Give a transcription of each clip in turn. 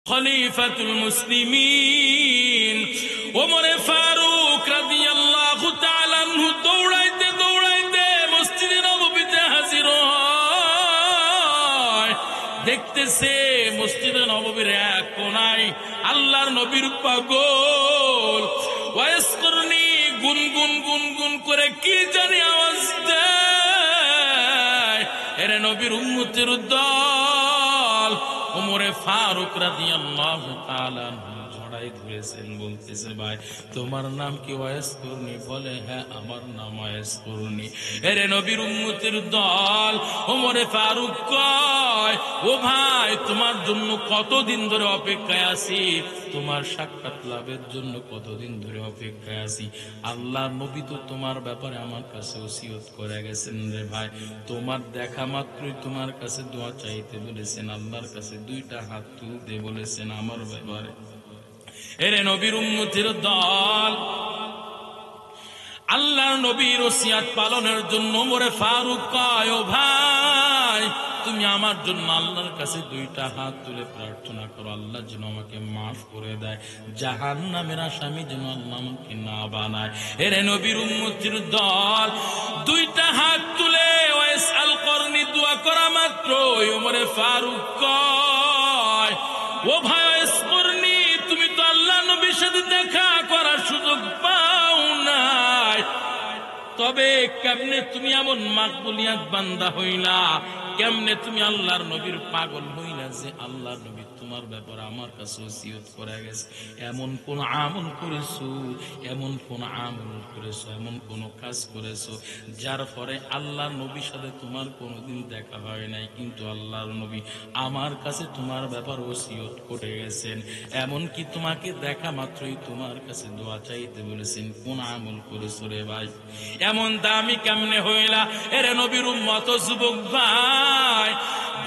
খলিফাতুল মুসলিমিন ওমরে ফারুক রাদিয়াল্লাহু তাআলা আনহু দৌড়াইতে দৌড়াইতে মসজিদে নববীতে হাজির হয়। দেখতেছে মসজিদে নববীর এক কোনায় আল্লাহর নবীর পাগল ওয়াইসকুরনি গুনগুন গুনগুন করে কি জানি আওয়াজ দেয়। এরে নবীর উম্মতের দল ওমরে ফারুক রাদিয়াল্লাহু তাআলা জড়াই ধরেছেন, বলতেছে ভাই তোমার নাম কি? ওয়াইসকুরনি। বলে হ্যাঁ আমার নাম ওয়াইসকুরনি। এরে নবীর উম্মতের দল ওমরে ফারুক কয় ও ভাই তোমার জন্য কতদিন ধরে অপেক্ষায় আছি, তোমার সাক্ষাৎ লাভের জন্য কতদিন ধরে অপেক্ষায় আছি। আল্লাহ নবী তো তোমার ব্যাপারে আমার কাছে ওসিয়ত করে গেছেন রে ভাই, তোমার দেখা মাত্রই তোমার কাছে দোয়া চাইতে বলেছেন, আল্লাহর কাছে দুইটা হাত তুলতে বলেছেন আমার ব্যাপারে। এরে নবীর উম্মতের দল আল্লাহর নবীর ওসিয়ত পালনের জন্য ওমরে ফারুক কয় ও ভাই তুমি আমার জন্য আল্লাহর কাছে দুইটা হাত তুলে প্রার্থনা করো, আল্লাহ যেন আমাকে মাফ করে দেয়, জাহান্নামের আসামি যেন আল্লাহ আমাকে না বানায়। এরে নবীর উম্মতের দল দুইটা হাত তুলে ওয়াইস আল করনি দোয়া করা মাত্র ওমরে ফারুক কয় ও ভাই ওয়াইস করনি তুমি তো আল্লাহ নবীর সাথে দেখা করার সুযোগ পাও নাই, তবে কেমনে তুমি এমন মাকবুলিয়াত বান্দা হইলা, কেমনে তুমি আল্লাহর নবীর পাগল হইলা যে আল্লাহর নবী তোমার ব্যাপারে আমার কাছে ওসিয়ত করে গেছে। এমন কোন আমল করেছো, এমন কোন আমল করেছো, এমন কোন কাজ করেছো যার পরে আল্লাহর নবীর সাথে তোমার কোনোদিন দেখা হয় নাই, কিন্তু আল্লাহর নবী আমার কাছে তোমার ব্যাপার ওসিয়ত করে গেছেন, এমন কি তোমাকে দেখা মাত্রই তোমার কাছে দোয়া চাইতে বলেছেন। কোন আমল করেছো রে ভাই, এমন দামি কেমনে হইলা? এরে নবীর উম্মত যুবক ভাই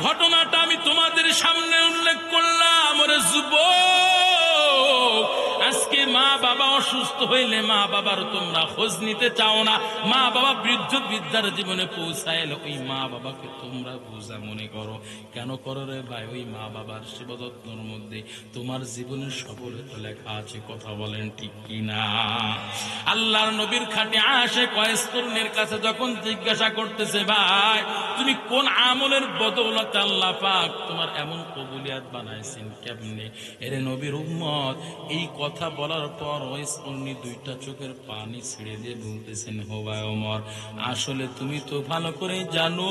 ঘটনাটা আমি তোমাদের সামনে উল্লেখ করলাম। ওরে যুবক আজকে মা বাবা অসুস্থ হইলে মা বাবার তোমরা খোঁজ নিতে চাও না, মা বাবা বৃদ্ধ বৃদ্ধার জীবনে পৌঁছাইলে ওই মা বাবাকে তোমরা বোঝা মনে করো। কেন করো রে ভাই? ওই মা বাবার সেবা যত্নের মধ্যে তোমার জীবনের সফলতা লেখা আছে, কথা বলেন ঠিক কিনা? আল্লাহর নবীর খাটে আশিক ওয়াইসকুরনির কাছে যখন জিজ্ঞাসা করতেছে ভাই তুমি কোন আমলের বদৌলতে আল্লাহ পাক তোমার এমন কবুলিয়াত বানাইছেন কেমনে? এরে নবীর উম্মত এই কথা বলার পর ওয়াইসকুরনি দুইটা চোখের পানি ছেড়ে দিয়ে বলতেছেন হো ভাই ওমর আসলে তুমি তো ভালো করে জানো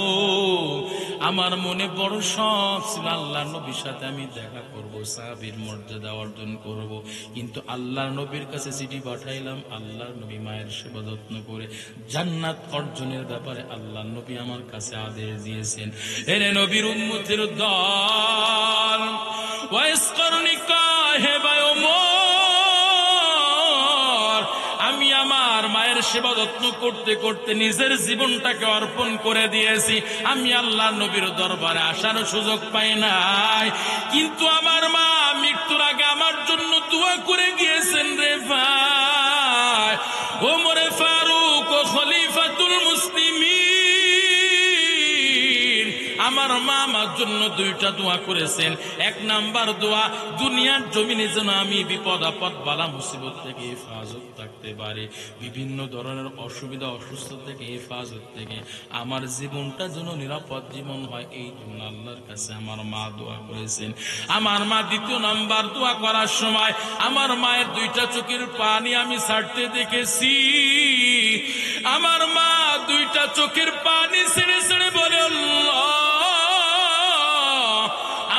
আমার মনে বড় শখ ছিল আল্লাহর নবীর সাথে আমি দেখা করব, সাহাবীর মর্যাদা অর্জন করব, কিন্তু আল্লাহর নবীর কাছে চিঠি পাঠাইলাম, আল্লাহর নবী মায়ের সেবা যত্ন করে জান্নাত অর্জনের ব্যাপারে আল্লাহর নবী আমার কাছে আদেশ দিয়েছেন। এরে নবীর উম্মতের দল ওয়াইসকুরনি কয় হে ভাই ওমর আমি আমার মায়ের সেবা যত্ন করতে করতে নিজের জীবনটাকে অর্পণ করে দিয়েছি, আমি আল্লাহর নবীর দরবারে আসার সুযোগ পাই নাই, কিন্তু আমার মা মৃত্যুর আগে আমার জন্য দোয়া করে গিয়েছেন রে ভাই। ওমরে ফারুক ও খলিফাতুল মুসলিমিন আমার মা আমার জন্য দুইটা দোয়া করেছেন। এক নাম্বার দোয়া দুনিয়ার জমিনে যেন আমি বিপদ আপদ বালা মুসিবত থেকে হেফাজত থাকতে পারি, বিভিন্ন ধরনের অসুবিধা অসুস্থ থেকে হেফাজত থেকে আমার জীবনটা যেন নিরাপদ জীবন হয়, এই জন্য আল্লাহর কাছে আমার মা দোয়া করেছেন। আমার মা দ্বিতীয় নাম্বার দোয়া করার সময় আমার মায়ের দুইটা চোখের পানি আমি ছাড়তে দেখেছি, আমার মা দুইটা চোখের পানি ছেড়ে ছেড়ে বলে আল্লাহ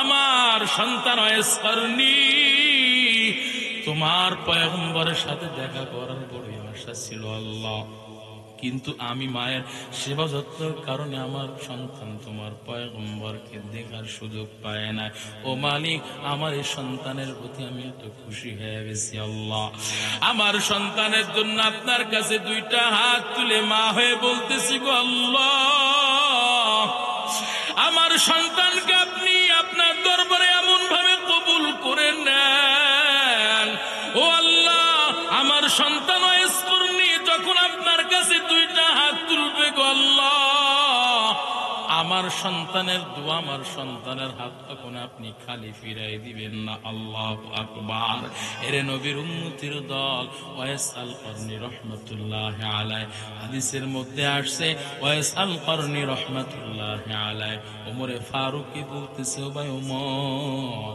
আমার সন্তান ওয়াইসকুরনি তোমার পয়গম্বরের সাথে দেখা করার বড় আশা ছিল আল্লাহ, কিন্তু আমি মায়ের সেবা যত্নের কারণে আমার সন্তান তোমার পয়গম্বরকে দেখার সুযোগ পায় না। ও মালিক আমার এই সন্তানের প্রতি আমি এত খুশি হয়ে গেছি আল্লাহ, আমার সন্তানের জন্য আপনার কাছে দুইটা হাত তুলে মা হয়ে বলতেছি গো আল্লাহ আমার সন্তানকে আপনি আপনার দরবারে এমন ভাবে কবুল করে নেন। ও আল্লাহ আমার সন্তান ওয়াইসকুরনি যখন আপনার কাছে দুইটা হাত তুলবে গো আল্লাহ আমার আমার সন্তানের দোয়া, আমার সন্তানের হাত কখনো আপনি খালি ফিরাই দিবেন না। আল্লাহু আকবার। এরে নবীর উম্মতির দল ওয়াইস আল করনি রহমাতুল্লাহি আলাইহি, হাদিসের মধ্যে আসছে ওয়াইস আল করনি রহমাতুল্লাহি আলাইহি ওমরে ফারুকী বলতেছে, ও ভাই ওমর,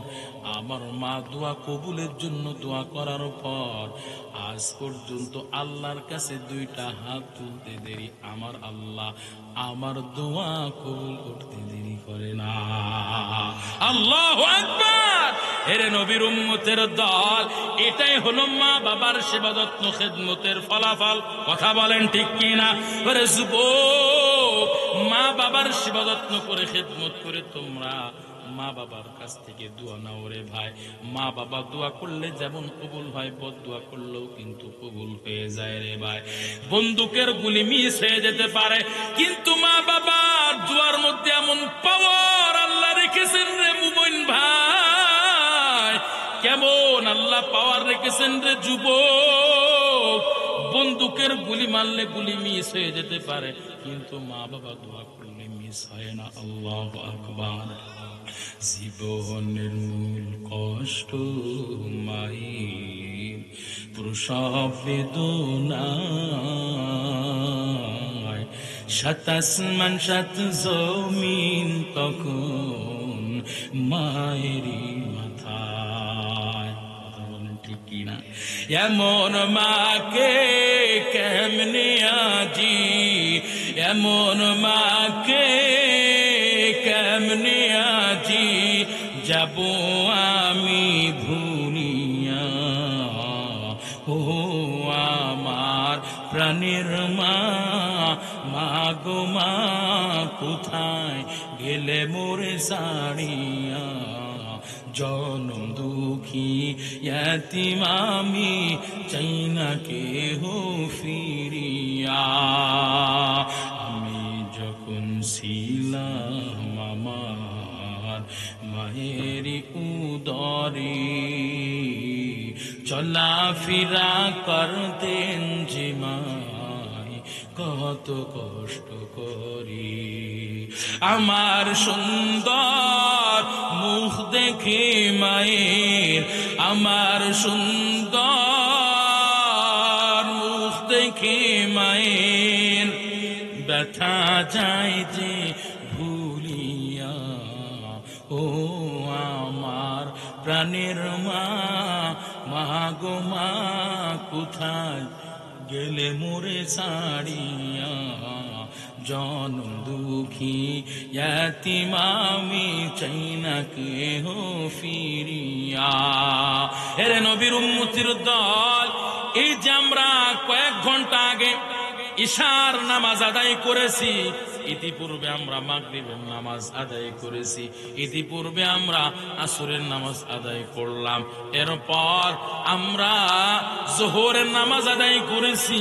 আমার মা দোয়া কবুলের জন্য দোয়া করার পর আজ পর্যন্ত আল্লাহর কাছে দুইটা হাত তুলতে দেরি, আমার আল্লাহ আমার দোয়া কবুল করতে দেরি করে না। আল্লাহু আকবার। এরে নবীর উম্মতের দল, এটাই হলো মা বাবার সেবা যত্ন খেদমতের ফলাফল। কথা বলেন ঠিক কিনা? ওরে যুবক, মা বাবার সেবা যত্ন করে খেদমত করে তোমরা মা বাবার কাছ থেকে দোয়া নাও রে ভাই। মা বাবা দোয়া করলে যেমন কবুল হয়, বদ দোয়া করলেও কিন্তু কবুল হয়ে যায় রে ভাই। বন্দুকের গুলি মিস হয়ে যেতে পারে, কিন্তু মা বাবার দোয়ার মধ্যে এমন পাওয়ার আল্লাহ রেখেছেন রে মুমিন ভাই। কেমন আল্লাহ পাওয়ার রেখেছেন রে যুবক। বন্দুকের গুলি মারলে গুলি মিস হয়ে যেতে পারে, কিন্তু মা বাবা দোয়া করলে মিস হয় না। আল্লাহু আকবার। জীবনের মূল কষ্ট মায়ের প্রসব বেদনায়, সাত আসমান সাত জমিন তখন মায়েরই মাথায়। কথা বলেন ঠিক কিনা? এমন মাকে কেমনে আজি, এমন মাকে কেমনে আজি যাব আমি ভুলিয়া। ও আমার প্রাণের মা, মা গো মা কোথায় গেলে মোরে সাড়িয়া। জনম দুঃখী ইয়াতিম আমি, চাই না কেহ ফিরিয়া। আমি যখন ছিলাম আমার মায়েরই উদরে, চলাফেরা করতেন যে মায় কত কষ্ট করি। আমার সুন্দর মুখ দেখে মায়ের, আমার সুন্দর মুখ দেখে মায়ের ব্যথা যায় যে ভুলিয়া। ও আমার প্রাণের মা, মা গো মা কোথায় গেলে মোরে ছাড়িয়া। জনম দুঃখী ইয়াতিম আমি, চাই না কেহ ফিরিয়া। এরে নবীর উম্মতির দল, এই যে আমরা কয়েক ঘন্টা আগে ইশার নামাজ আদায় করেছি, ইতিপূর্বে আমরা মাগরিবের নামাজ আদায় করেছি, ইতিপূর্বে আমরা আসরের নামাজ আদায় করলাম, এরপর আমরা যোহরের নামাজ আদায় করেছি,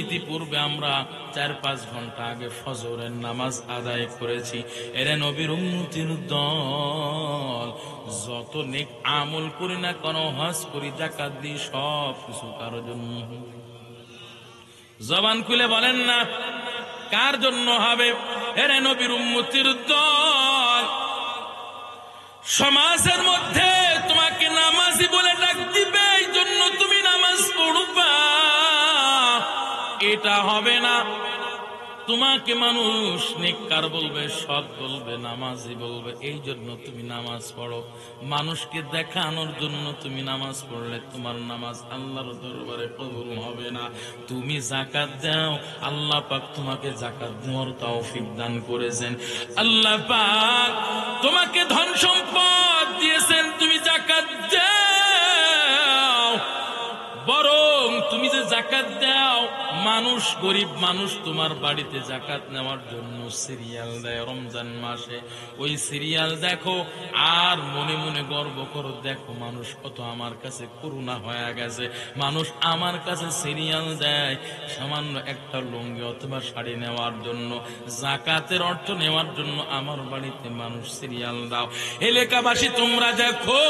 ইতিপূর্বে আমরা 4-5 ঘন্টা আগে ফজরের নামাজ আদায় করেছি। এরে নবীর উম্মতির দল, যত নেক আমল করি না কেন, হজ করি, যাকাত দিই, সব কিছু কারোর জন্য। জবান খুলে বলেন না কার জন্য হবে? এরে নবীর উম্মতির দল, সমাজের মধ্যে তোমাকে নামাজি বলে ডাক দিবে, এই জন্য তুমি নামাজ পড়বা, এটা হবে না। তোমাকে মানুষ নেককার বলবে, সৎ বলবে, নামাজি বলবে, এই জন্য তুমি নামাজ পড়ো। মানুষকে দেখানোর জন্য তুমি নামাজ পড়লে তোমার নামাজ আল্লাহর দরবারে কবুল হবে না। তুমি যাকাত দাও, আল্লাহ পাক তোমাকে যাকাত দেওয়ার তৌফিক দান করেছেন। আল্লাহ পাক তোমাকে ধন সম্পদ দিয়েছেন, তুমি যাকাত দাও। বরং তুমি যে যাকাত দাও, মানুষ, গরিব মানুষ তোমার বাড়িতে যাকাত নেওয়ার জন্য সিরিয়াল দেয় রমজান মাসে, ওই সিরিয়াল দেখো আর মনে মনে গর্ব করো, দেখো মানুষ কত আমার কাছে করুণা হয়ে গেছে, মানুষ আমার কাছে সিরিয়াল দেয় সামান্য একটা লুঙ্গি অথবা শাড়ি নেওয়ার জন্য, যাকাতের অর্থ নেওয়ার জন্য আমার বাড়িতে মানুষ সিরিয়াল দাও। এলাকাবাসী তোমরা দেখো,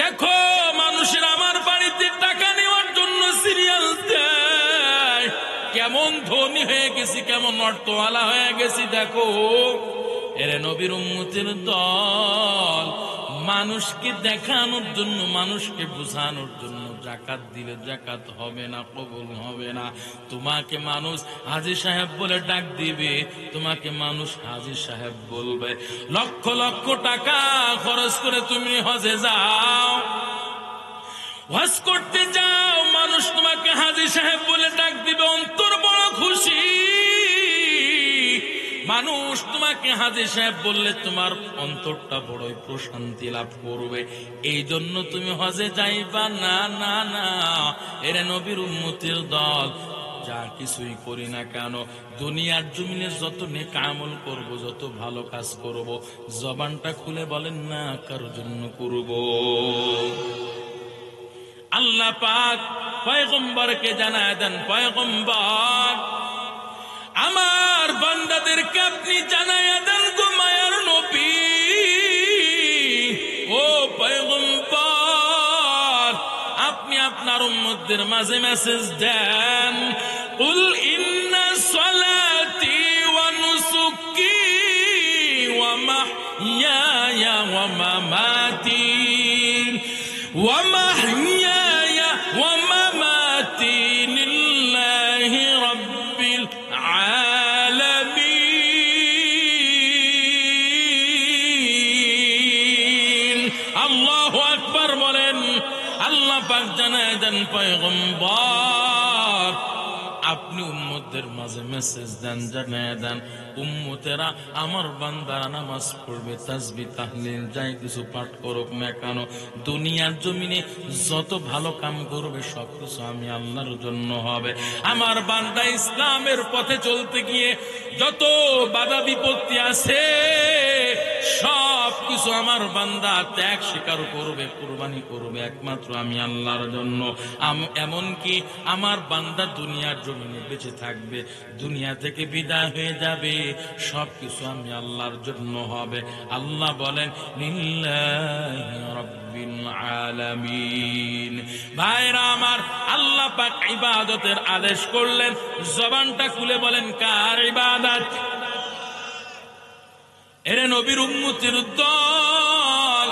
দেখো মানুষের আমার বাড়িতে টাকা নেওয়ার জন্য সিরিয়াল দেয়, কেমন কেমন ধনী হয়ে গেছি, কেমন অর্থওয়ালা হয়ে গেছি দেখো। এরে নবীর উম্মতের দল, মানুষকে দেখানোর জন্য, মানুষকে বোঝানোর জন্য যাকাত দিলে যাকাত হবে না, কবুল হবে না। তোমাকে মানুষ হাজী সাহেব বলে ডাক দিবে, তোমাকে মানুষ হাজী সাহেব বলবে। লক্ষ লক্ষ টাকা খরচ করে তুমি হজে যাও, হজ করতে যাও, মানুষ তোমাকে হাজী সাহেব বলে ডাক দিবে, অন্তর বড় খুশি। মানুষ তোমাকে হাজী সাহেব বললে তোমার অন্তরটা বড়ই প্রশান্তি লাভ করবে। এই জন্য তুমি হজে যাইবা না, না না। এরে নবীর উম্মতের দল, যা কিছুই করি না কেন, দুনিয়ার জমিনে যত নেক আমল করব, যত ভালো কাজ করব, জবানটা খুলে বলেন না কার জন্য করব? আল্লাহ পাক পয়গম্বরকে জানায় দেন, পয়গম্বর আমার বান্দাদেরকে আপনি জানায় দেন গো মায়ার নবী, ও পয়গম্বর আপনি আপনার উম্মতদের মাঝে মেসেজ দেন, কুল ইন্না সালাতি ওয়া নুসুকি ওয়া মাহইয়ায়া ওয়া মামাতি ওয়া মাহইয়ায়া ওয়া মামাতি লিল্লাহি রাব্বিল আলামিন। আল্লাহু আকবার বলেন। আল্লাহ পাক জানায় দেন পয়গম্বর আপনি উম্মতদের মাঝে মেসেজ দেন, জানায় দেন উম্মতেরা আমার বান্দারা নামাজ পড়বে, তাসবিহ তাহলিল যাই কিছু পাঠ করুক না কেন, দুনিয়ার জমিনে যত ভালো কাম করবে সবকিছু আমি আল্লাহর জন্য হবে। আমার বান্দা ইসলামের পথে চলতে গিয়ে যত বাধা বিপত্তি আছে সব কিছু আমার বান্দা ত্যাগ স্বীকার করবে, কুরবানি করবে একমাত্র আমি আল্লাহর জন্য। এমনকি আমার বান্দা দুনিয়ার জমিনে বেঁচে থাকবে, দুনিয়া থেকে বিদায় হয়ে যাবে, সবকিছু আমি আল্লাহর জন্য হবে। আল্লাহ বলেন লিল্লাহি রাব্বিল আলামিন। ভাইরা আমার, আল্লাহ পাক ইবাদতের আদেশ করলেন, জবানটা খুলে বলেন কার ইবাদত? এরে নবীর উম্মতের দল,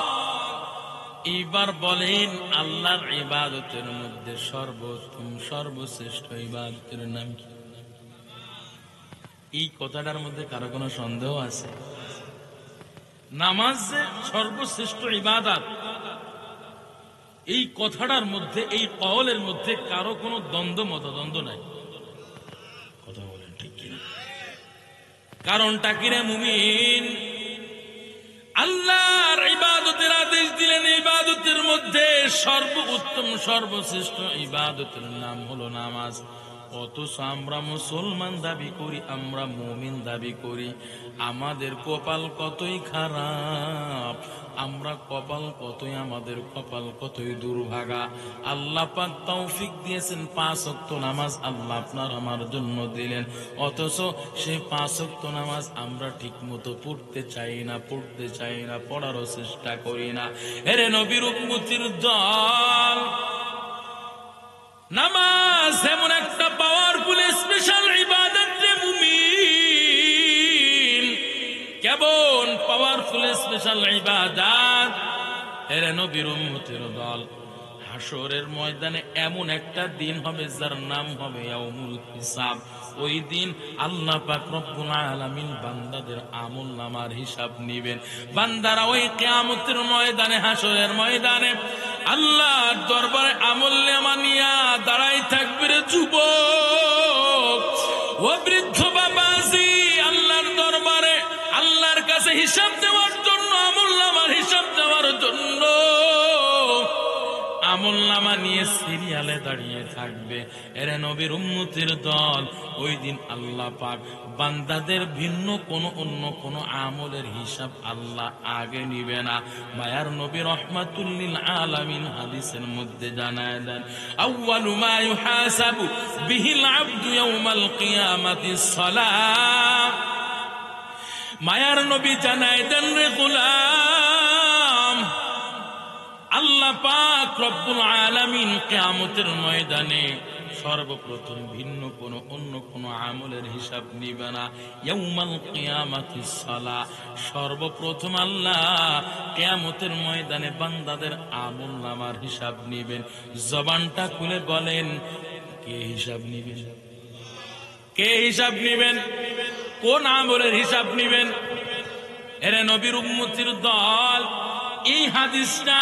এবার বলেন আল্লাহর ইবাদতের মধ্যে সর্বোত্তম সর্বশ্রেষ্ঠ ইবাদতের নাম কি? এই কথাটার মধ্যে কারো কোনো সন্দেহ আছে? নামাজ যে সর্বশ্রেষ্ঠ ইবাদত, এই কথাটার মধ্যে, এই কওলের মধ্যে কারো কোনো দ্বন্দ্ব মতদ্বন্দ্ব নাই। কথা বলেন ঠিক কিনা? কারণটা কিরে মুমিন? আল্লাহর ইবাদতের আদেশ দিলেন, ইবাদতের মধ্যে সর্বোত্তম সর্বশ্রেষ্ঠ ইবাদতের নাম হলো নামাজ। অথচ আমরা মুসলমান দাবি করি, আমরা মুমিন দাবি করি, আমাদের কপাল কতই খারাপ, আমরা কপাল কতই, আমাদের কপাল কতই দুর্ভাগা। আল্লাহ পাক তৌফিক দিয়েছেন 5 ওয়াক্ত নামাজ আল্লাহ আপনার আমার জন্য দিলেন, অথচ সেই 5 ওয়াক্ত নামাজ আমরা ঠিক মতো পড়তে চাই না, পড়ারও চেষ্টা করি না। এরে নবীর উম্মতের দল, নামাজ এমন একটা পাওয়ারফুল স্পেশাল ইবাদত রে মুমিন, কেমন পাওয়ারফুল স্পেশাল ইবাদত। এরে নবীর উম্মতের দল, হাসরের ময়দানে এমন একটা দিন হবে যার নাম হবে ইয়াউমুল হিসাব। ওই দিন আল্লাহ পাক রব্বুল আলামিন বান্দাদের আমল নামার হিসাব নেবেন। বান্দারা ওই কিয়ামতের ময়দানে, হাসরের ময়দানে আল্লাহর দরবারে আমল নামা নিয়া দাঁড়াই থাকবে রে যুবক ও বৃদ্ধ বাবাজি, আল্লাহর দরবারে আল্লাহর কাছে হিসাব দেওয়ার জন্য, আমল নামার হিসাব দেওয়ার জন্য আমল নামা নিয়ে সিরিয়ালে দাঁড়িয়ে থাকবে। এরে নবীর উম্মতের দল, ওই দিন আল্লাহ পাক বান্দাদের ভিন্ন অন্য কোন আমলের হিসাব আল্লাহ আগে নিবে না। মায়ার নবী রাহমাতুল লিল আলামিন হাদিসের মধ্যে জানায় দেন, আউয়ালু মা ইউহাসাবু বিহিল আবদু ইয়াউমাল কিয়ামাতিস সালাহ। মায়ার নবী জানায় দেন রে গোলাম, আল্লাহ পাক রব্বুল আলামিন কিয়ামতের ময়দানে সর্বপ্রথম ভিন্ন অন্য কোন আমলের হিসাব নিবে না। ইয়াউমাল কিয়ামাতিস সালাহ, সর্বপ্রথম আল্লাহ কিয়ামতের ময়দানে বান্দাদের আমল নামার হিসাব নিবেন। জবানটা খুলে বলেন, কে হিসাব নিবেন? কে হিসাব নিবেন? কোন আমলের হিসাব নিবেন? এরে নবীর উম্মতির দল, এই হাদিসটা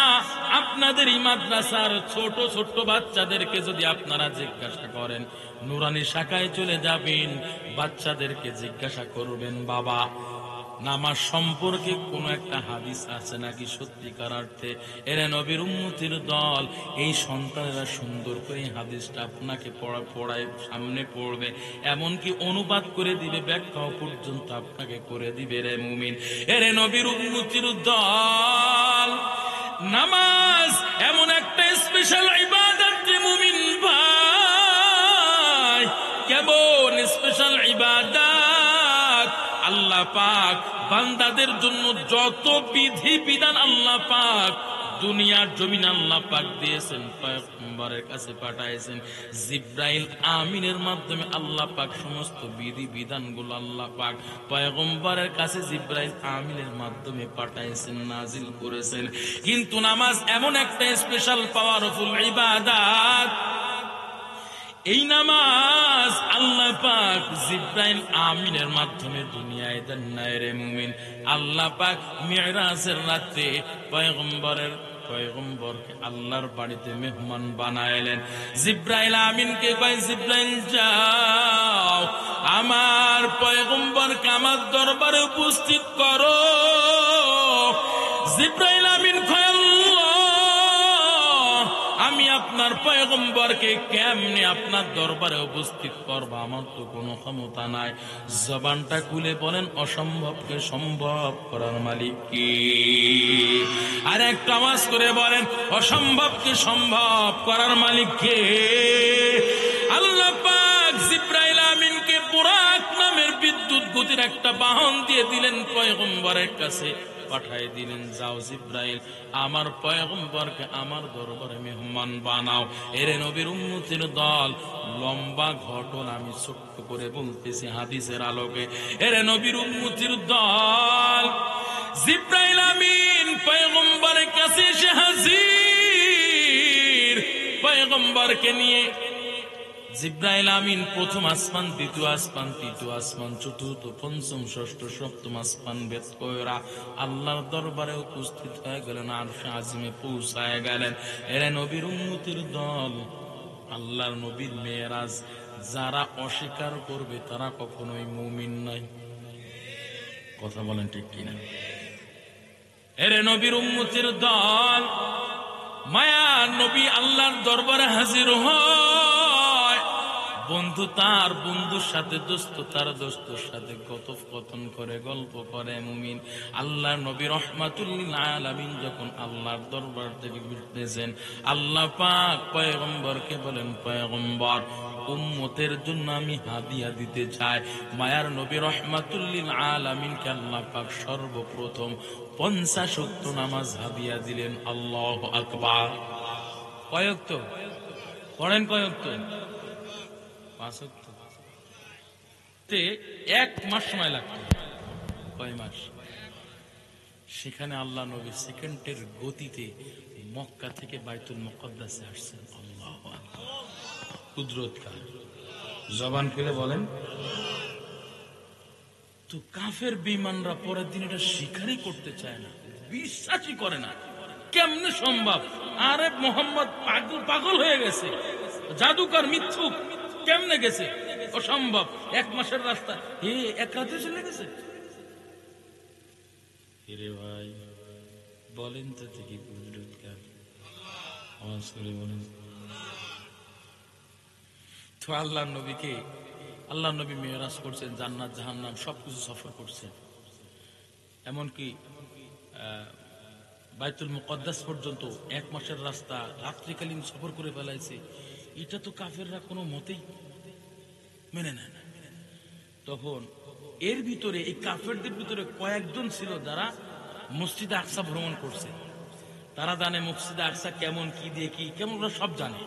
আপনাদের এই মাদ্রাসার ছোট ছোট বাচ্চাদেরকে যদি আপনারা জিজ্ঞাসা করেন, নুরানি শাখায় চলে যাবেন, বাচ্চাদেরকে জিজ্ঞাসা করবেন, বাবা নামাজ সম্পর্কে কোন একটা হাদিস আছে নাকি সত্যিকার অর্থে? এরা নবীর উম্মতির দল, এই সন্তানেরা সুন্দর করে এই হাদিসটা আপনাকে পড়ায় সামনে পড়বে, এমনকি অনুবাদ করে দিবে, ব্যাখ্যাও পর্যন্ত আপনাকে করে দিবে। রে মুমিন, এরে নবীর উম্মতির দল, নামাজ এমন একটা স্পেশাল ইবাদত রে মুমিন ভাই। কেমন স্পেশাল ইবাদত! আল্লাহ পাক বান্দাদের জন্য যত বিধি বিধান আল্লাহ পাক দুনিয়ার জমিন আল্লাহ পাক দিয়েছেন, পয়গম্বরের কাছে পাঠাইছেন। জিব্রাইল আমিনের মাধ্যমে আল্লাহ পাক সমস্ত বিধি বিধানগুলো আল্লাহ পাক পয়গম্বরের কাছে জিব্রাইল আমিনের মাধ্যমে পাঠাইছেন, নাজিল করেছেন। কিন্তু নামাজ এমন একটা স্পেশাল পাওয়ারফুল ইবাদত, এই নামাজ আল্লাহ পাক জিব্রাইল আমিনের মাধ্যমে দুনিয়ায় দেন নাই রে মুমিন। আল্লাহ পাক মিরাজের রাতে পয়গম্বরকে আল্লাহর বাড়িতে মেহমান বানাইলেন। জিব্রাইল আমিনকে কয়, জিব্রাইল যাও আমার পয়গম্বরকে আমার দরবারে উপস্থিত করো। জিব্রাইল আমিন কয়, আমি আপনার পয়গম্বরকে কেমনে আপনার দরবারে উপস্থিত করব? আমার তো কোনো ক্ষমতা নাই। জবানটা খুলে বলেন, অসম্ভবকে সম্ভব করার মালিক কে? আর একটা আওয়াজ করে বলেন, অসম্ভবকে সম্ভব করার মালিক কে? আল্লাহ পাক জিব্রাইল আমিনকে বুরাক নামের বিদ্যুৎ গতির একটা বাহন দিয়ে দিলেন, পয়গম্বরের কাছে পাঠাই দিলেন, যাও জিব্রাইল আমার পয়গম্বরকে আমার দরবারে মেহমান বানাও। এরে নবীর উম্মতির দল, লম্বা ঘটনা আমি ছোট্ট করে বলতেছি হাদিসের আলোকে। এরে নবীর উম্মতির দল, জিব্রাইল আমিন পয়গম্বরের কাছে এসে হাজির। পয়গম্বরকে নিয়ে জিব্রাইল আমিন প্রথম আসমান, দ্বিতীয় আসমান, তৃতীয় আসমান, চতুর্থ, পঞ্চম, ষষ্ঠ, সপ্তম আসমান ভেদ কইরা আল্লাহর দরবারে উপস্থিত হয়ে গেলেন, আরশে আজিমে পৌঁছায় গেলেন। এরা নবীর উম্মতির দল, আল্লাহর নবীর মেরাজ যারা অস্বীকার করবে তারা কখনোই মুমিন নয়। কথা বলেন ঠিক কিনা? এরে নবীর উম্মতির দল, মায়া নবী আল্লাহর দরবারে হাজির হয়। বন্ধু তার বন্ধুর সাথে, দোস্ত তার দোস্তর সাথে কথোপকথন করে, গল্প করে। মুমিন আল্লাহ নবী রহমাতুল লিল আলামিন যখন আল্লাহর দরবার থেকে ফিরতেছেন, আল্লাহ পাক পয়গম্বরকে বলেন, পয়গম্বর উম্মতের জন্য আমি হাদিয়া দিতে চাই। মায়ার নবী রহমাতুল লিল আলামিনকে আল্লাহ পাক সর্বপ্রথম 50 ওয়াক্ত নামাজ হাদিয়া দিলেন। আল্লাহু আকবার। কয় ওয়াক্ত পড়েন? কয় ওয়াক্ত? 5 ওয়াক্ত। তে 1 মাস সময় লাগতো। কয় মাস? সেখানে আল্লাহ নবী সেকেন্ডের গতিতে মক্কা থেকে বাইতুল মুকদ্দাসে আসছেন। আল্লাহু আকবার। কুদরত কার? জবান খুলে বলেন। তো কাফের বেঈমানরা পরের দিন এটা স্বীকারই করতে চায় না, বিশ্বাসই করে না। কেমনে সম্ভব? আরে মোহাম্মদ পাগল হয়ে গেছে, জাদুকর, মিথ্যুক, কেমনে গেছে? অসম্ভব। 1 মাসের রাস্তা 1 রাতে চলে গেছে। রে ভাই বলেন তো থেকে কুদরত কার? আওয়াজ করে বলেন। তো আল্লাহ নবীকে, আল্লাহ নবী মেরাজ করছেন, জান্নাত জাহান্নাম সবকিছু সফর করছেন, এমনকি বাইতুল মুকদ্দাস পর্যন্ত 1 মাসের রাস্তা রাত্রিকালীন সফর করে ফেলাইছে। এটা তো কাফেররা কোনো মতেই মেনে নেয় না। তখন এর ভিতরে, এই কাফেরদের ভিতরে কয়েকজন ছিল যারা মসজিদে আকসা ভ্রমণ করছে। তারা জানে মসজিদে আকসা কেমন, কি দিয়ে কি কেমন, ওরা সব জানে।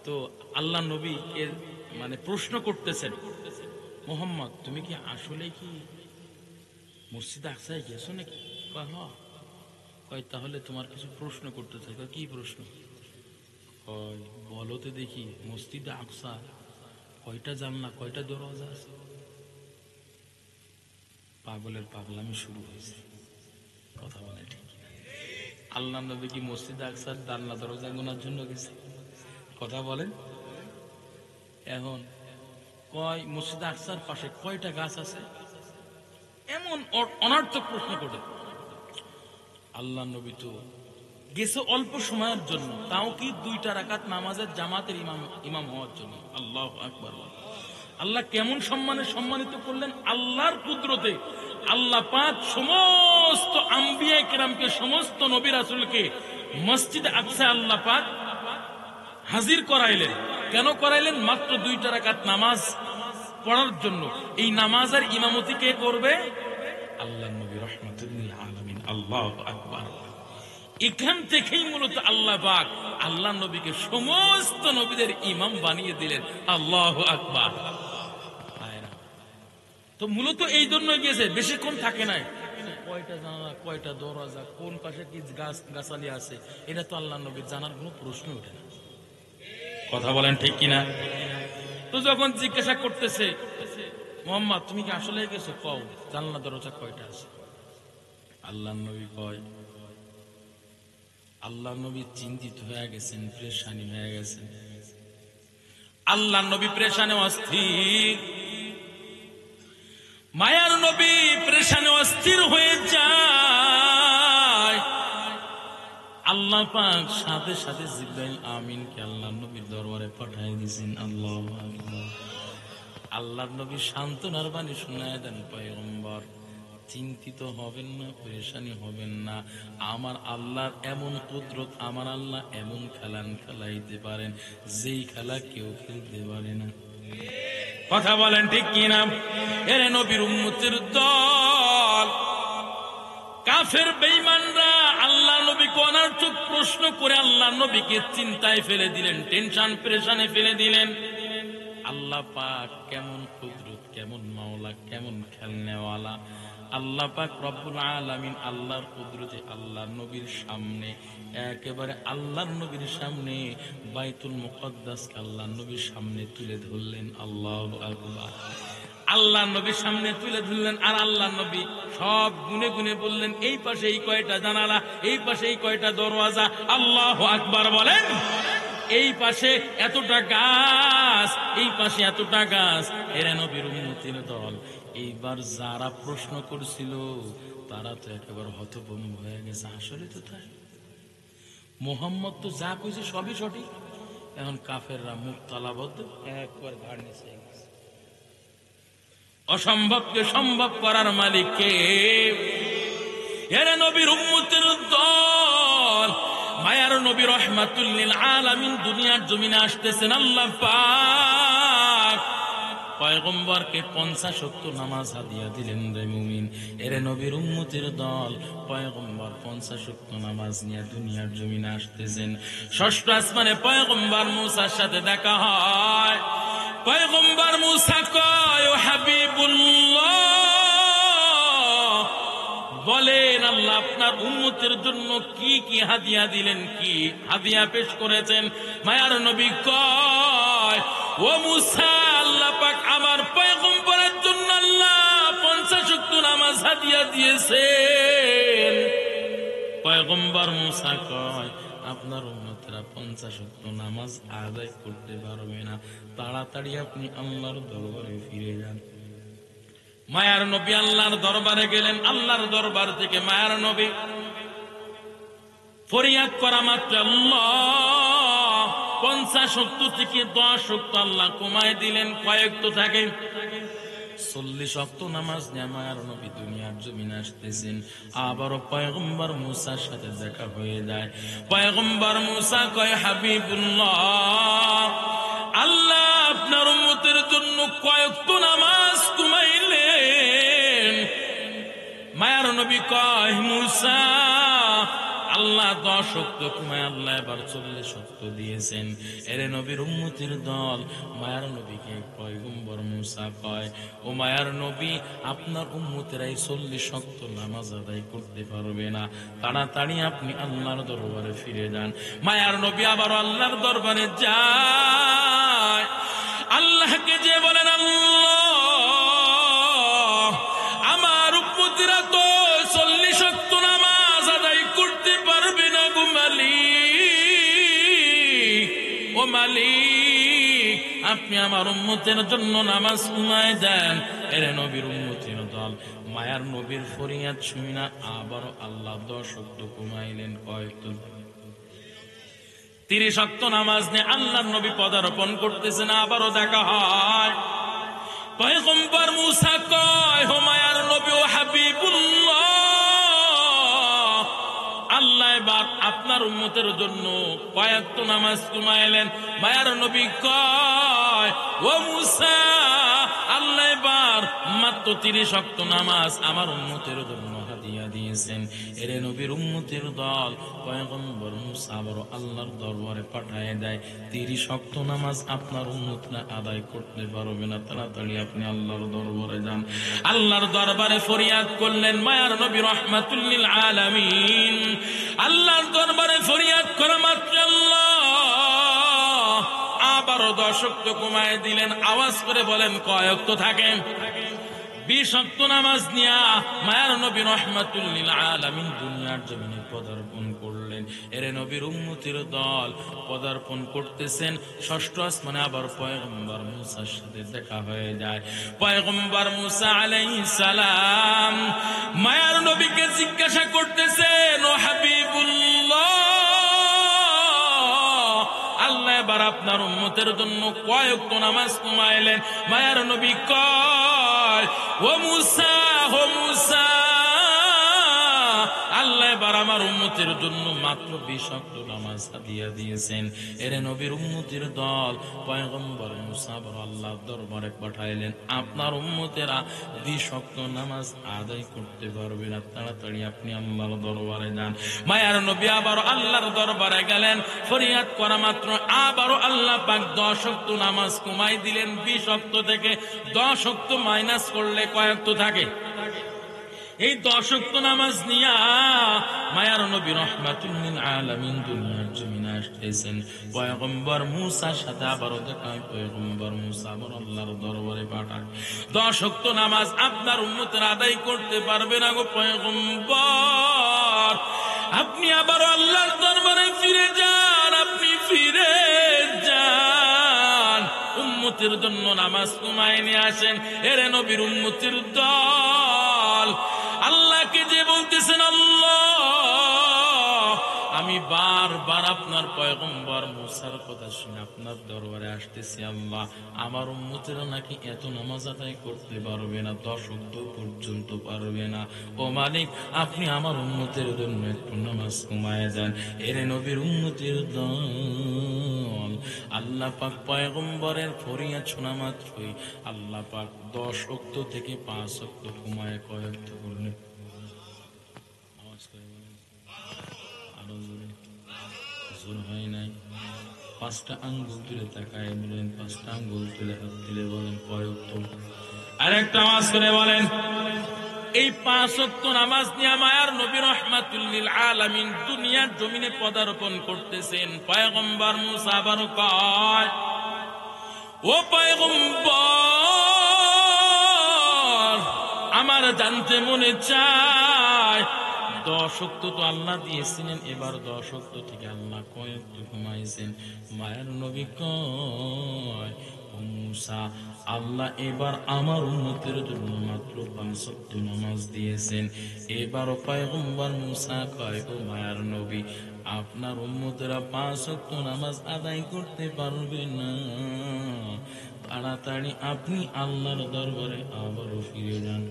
তো আল্লাহ নবী এর মানে প্রশ্ন করতেছেন, মোহাম্মদ তুমি কি আসলে কি মসজিদে আকসায় গেছো নাকি? কয় হ্যাঁ। কয় তাহলে তোমার কিছু প্রশ্ন করতে চাই। কয় কি প্রশ্ন? কয় বলো তো দেখি, মসজিদে আকসা কয়টা জানলা কয়টা দরজা আছে? পাগলের পাগলামি শুরু হয়েছে। কথা বলে ঠিক। আল্লাহ নবী কি মসজিদে আকসার জানলা দরজা গোনার জন্য গেছে? কথা বলেন। এখন কয় মসজিদে আকসার পাশে কয়টা গাছ আছে? এমন অনর্থক প্রশ্ন করে। আল্লাহ নবী তো গেছে অল্প সময়ের জন্য, তাও কি 2টা রাকাত নামাজের জামাতের ইমাম হওয়ার জন্য। আল্লাহু আকবার। আল্লাহ কেমন সম্মানিত করলেন আল্লাহর কুদরতে। আল্লাহ পাক সমস্ত আম্বিয়া কিরামকে, সমস্ত নবী রাসূলকে মসজিদে আকসা আল্লাহ পাক হাজির করাইলেন। কেন করাইলেন? মাত্র 2টা রাকাত নামাজ পড়ার জন্য। এই নামাজের ইমামতি কে করবে? আল্লাহ নবী রাহমাতুল লিল আলামিন। আল্লাহু আকবার। এখান থেকেই মূলত আল্লাহ পাক আল্লাহ নবীকে সমস্ত নবীদের ইমাম বানিয়ে দিলেন। আল্লাহু আকবার। তো মূলত এই জন্য গিয়েছে, বেশিক্ষণ থাকে নাই। কয়টা জানালা কয়টা দরজা, কোন পাশে কি গাছ গাছালি আছে, এটা তো আল্লাহ নবীর জানার কোনো প্রশ্ন ওঠে না। কথা বলেন ঠিক কিনা? তো যখন জিজ্ঞাসা করতেছে, মোহাম্মদ তুমি কি আসলে গেছো? কও জানলা দরজা কয়টা আছে? আল্লাহ নবী কয়, আল্লাহ নবী চিন্তিত হয়ে গেছেন, পেরেশানি হয়ে গেছেন। আল্লাহ নবী পেরেশানে অস্থির, মায়ার নবী পেরেশানে অস্থির হয়ে যায়। আল্লাহ পাক সাথে সাথে জিবরাইল আমিনকে আল্লাহ নবীর দরবারে পাঠিয়ে দিয়েছেন। আল্লাহু আকবার। আল্লাহ নবী সান্ত্বনার বাণী শোনায় দেন, পয়গম্বর চিন্তিত হবেন না, পেরেশানি হবেন না। আমার আল্লাহর এমন কুদরত, আমার আল্লাহ এমন খেলান খেলাইতে পারেন যেই খেলা কেউ খেলতে পারে না। কথা বলেন ঠিক কিনা? এর নবীর উম্মতের দল কাফের বেঈমানরা আল্লাহ নবীকে অনার্থক প্রশ্ন করে আল্লাহ নবীকে চিন্তায় ফেলে দিলেন, টেনশন পেরেশানে ফেলে দিলেন। আল্লাহ পাক কেমন কুদরত, কেমন মাওলা, কেমন খেলনেওয়ালা। আল্লাহ পাক রব্বুল আলামিন আল্লাহর কুদরতে আল্লাহ নবীর সামনে, একেবারে আল্লাহ নবীর সামনে বাইতুল মুকদ্দাসকে আল্লাহ নবীর সামনে তুলে ধরলেন। আল্লাহু আকবার। আল্লাহ নবীর সামনে তুলে ধরলেন, আর আল্লাহ নবী সব গুনে গুনে বললেন, এই পাশে এই কয়টা জানালা, এই পাশে এই কয়টা দরওয়াজা। আল্লাহু আকবার বলেন। এই পাশে এতটা গাছ, এই পাশে এতটা গাছ। এরা নবীর উম্মতের দল। এইবার যারা প্রশ্ন করছিল তারা তো একেবারে হতভম্ব হয়ে গেছে। আসলে তো তাই, মুহাম্মদ তো যা কইছে সবই সঠিক। এখন কাফেররা মুখ তালাবদ্ধ, একবার ঘাড় নিচে গেছে। অসম্ভবকে সম্ভব করার মালিক কে? এরা নবীর উম্মতের দল, মায়ার নবী রহমাতুল লিল আলামিন দুনিয়ার জমিনে আসতেছেন। আল্লাহ পাক পয়গম্বরকে 50 ওয়াক্ত নামাজ হাদিয়া দিলেন রে মুমিন। এরে নবীর উম্মতের দল, পয়গম্বর 50 ওয়াক্ত নামাজ নিয়ে দুনিয়ার জমিনে আসতেছেন। ষষ্ঠ আসমানে পয়গম্বর মূসার সাথে দেখা হয়। পয়গম্বর মূসা কয়, ও হাবিবুল্লাহ, বলেন আল্লাহ আপনার উম্মতের জন্য কি কি হাদিয়া দিলেন, কি হাদিয়া পেশ করেছেন? মায়ার নবী কয়, ও মূসা, আল্লাহ পাক আমার পয়গম্বরের জন্য আল্লাহ 50 ওয়াক্ত নামাজ হাদিয়া দিয়েছেন। পয়গম্বর মূসা কয়, আপনার উম্মতেরা 50 ওয়াক্ত নামাজ আদায় করতে পারবে না, তাড়াতাড়ি আপনি আল্লাহর দরবারে ফিরে যান। মায়ার নবী আল্লাহর দরবারে গেলেন। আল্লাহর দরবার থেকে মায়ার নবী ফরিয়াদ করা মাত্র আল্লাহ 50 ওয়াক্ত থেকে 10 ওয়াক্ত আল্লাহ কমায় দিলেন। কয়েক তো থাকে 40 ওয়াক্ত নামাজ নিয়ে মায়ার নবী দুনিয়ার জমিনে আসতেছেন। আবারও পয়গম্বর মূসার সাথে দেখা হয়ে যায়। পয়গম্বর মূসা কয়, হাবিবুল্লাহ, আল্লাহ আপনার উম্মতের জন্য কয়েক তো নামাজ কমাইলেন। মায়ার নবী কয়, মূসা, আল্লাহ 10 ওয়াক্ত কমায় আল্লাহ এবার 40 ওয়াক্ত দিয়েছেন। এরে নবীর উম্মতের দল মায়ার নবীকে পয়গম্বর মুসা কয়, ও মায়ার নবী, আপনার উম্মতেরাই 40 ওয়াক্ত নামাজ আদায় করতে পারবে না, তাড়াতাড়ি আপনি আল্লাহর দরবারে ফিরে যান। মায়ার নবী আবার আল্লাহর দরবারে যায়, আল্লাহকে যে বলেন, আল্লাহ, আমার উম্মতেরা তো 40 ওয়াক্ত নামাজ আদায় করতে পারবে না গো মালিক। ও মালিক, আপনি আমার উম্মতের জন্য নামাজ কমায় দেন। এর নবীর উম্মতের দল মায়ার নবীর ফরিয়াদ শুনি না আবার আল্লাহ 10 ওয়াক্ত কমাইলেন। কয়েকটা 30 ওয়াক্ত নামাজ নিয়ে আল্লাহর নবী পদার্পণ করতেছেন। আবারও দেখা হয়, পয়গম্বর মুসা কয়, ও মায়ার নবী ও হাবিবুল্লাহ, আল্লাহ এবার আপনার উম্মতের জন্য কয়েকত নামাজ কমাইলেন। মায়ার নবী কয়, ও মুসা, আল্লাহ এবার মাত্র 30 ওয়াক্ত নামাজ আমার উম্মতের জন্য হাদিয়া দিয়েছেন। এরে নবীর উম্মতের দল পয়গম্বর মুসা আবার আল্লাহর দরবারে পাঠায় দেয়, 30 ওয়াক্ত নামাজ আপনার উম্মতরা আদায় করতে পারবে না, তাড়াতাড়ি আপনি আল্লাহর দরবারে যান। আল্লাহর দরবারে ফরিয়াদ করলেন মায়ার নবী রাহমাতুল লিল আলামিন। আল্লাহর দরবারে ফরিয়াদ করা মাত্র আল্লাহ আবারও 10 ওয়াক্ত কমায় দিলেন। আওয়াজ করে বলেন, কয় ওয়াক্ত থাকে? 20 ওয়াক্ত নামাজ নিয়া মায়ার নবী রাহমাতুল লিল আলামিন দুনিয়ার জমিনে পদার্পণ করলেন। এরে নবীর উম্মতের দল পদার্পণ করতেছেন। 6ষ্ঠ আসমানে আবার পয়গম্বর মুসার সাথে দেখা হয়ে যায়। পয়গম্বর মুসা আলাইহিস সালাম মায়ার নবীকে জিজ্ঞাসা করতেছেন, ও হাবিবুল্লাহ, আল্লাহ এবার আপনার উম্মতের জন্য কয় ওয়াক্ত নামাজ কমাইলেন? মায়ার নবী কয়, ও মুসা, ও মুসা, আল্লাহ এবার আমার উম্মতের জন্য মাত্র 20 ওয়াক্ত নামাজ হাদিয়া দিয়েছেন। এরে নবীর উম্মতের দল পয়গম্বর মুসা আবার আল্লাহর দরবারে পাঠাইলেন, আপনার উম্মতেরা 20 ওয়াক্ত নামাজ আদায় করতে পারবে না, তাড়াতাড়ি আপনি আল্লাহর দরবারে যান। মায়ার নবী আবার আল্লাহর দরবারে গেলেন। ফরিয়াদ করা মাত্র আবারও আল্লাহ পাক 10 ওয়াক্ত নামাজ কমাই দিলেন। 20 ওয়াক্ত থেকে 10 ওয়াক্ত মাইনাস করলে কয় ওয়াক্ত থাকে? এই 10 ওয়াক্ত নামাজ নিয়া মায়ার নবী রাহমাতুল লিল আলামিন দুনিয়ার জমিনে আসতেছেন। পয়গম্বর মুসার সাথে আবারও দেখা হয়। পয়গম্বর মুসা আবার আল্লাহর দরবারে পাঠায়, 10 ওয়াক্ত নামাজ আপনার উম্মতের আদায় করতে পারবে না গো পয়গম্বর, আপনি আবার আল্লাহর দরবারে ফিরে যান, আপনি ফিরে যান, উম্মতের জন্য নামাজ কমায় নিয়ে আসেন। এরে নবীর উম্মতের দল আল্লাহকে যে বলতেছেন, আল্লাহ, আমি বারবার আপনার পয়গম্বর মুসার কথা শুনে আপনার দরবারে আসতেছি, আল্লাহ, আমার উম্মতেরা নাকি এত নামাজ আদায় করতে পারবে না, 10 ওয়াক্ত পর্যন্ত পারবে না। ও মালিক, আপনি আমার উম্মতের জন্য একটু নামাজ কমায় দেন। এরে নবীর উম্মতের দল আল্লাহ পাক পয়গম্বরের ফরিয়াদ শোনা মাত্রই আল্লাহ পাক 10 ওয়াক্ত থেকে 5 ওয়াক্ত কমায় কয় ওয়াক্ত করলেন? আরো জোরে, জোর হয় নাই। 5টা আঙ্গুল তুলে তাকায় বলেন, 5টা আঙ্গুল তুলে হাত তুলে বলেন, কয় ওয়াক্ত? আরেকটা আওয়াজ করে বলেন। এই 5 ওয়াক্ত নামাজ নিয়ে মায়ার নবী রাহমাতুল লিল আলামিন দুনিয়ার জমিনে পদার্পণ করতেছেন। পয়গম্বর মুসা আবারও কয়, ও পয়গম্বর, আমার জানতে মনে চায়, 10 ওয়াক্ত তো আল্লাহ দিয়েছিলেন, এবার 10 ওয়াক্ত থেকে আল্লাহ কয় ওয়াক্ত কমাইছেন? মায়ার নবী কয়, ও মুসা, আল্লাহ এবার আমার উম্মতের জন্য মাত্র 5 ওয়াক্ত নামাজ দিয়েছেন। এবারও পয়গম্বর মুসা কয়, ও মায়ার নবী, আপনার উম্মতেরা 5 ওয়াক্ত নামাজ আদায় করতে পারবে না, তাড়াতাড়ি আপনি আল্লাহর দরবারে আবারও ফিরে যান।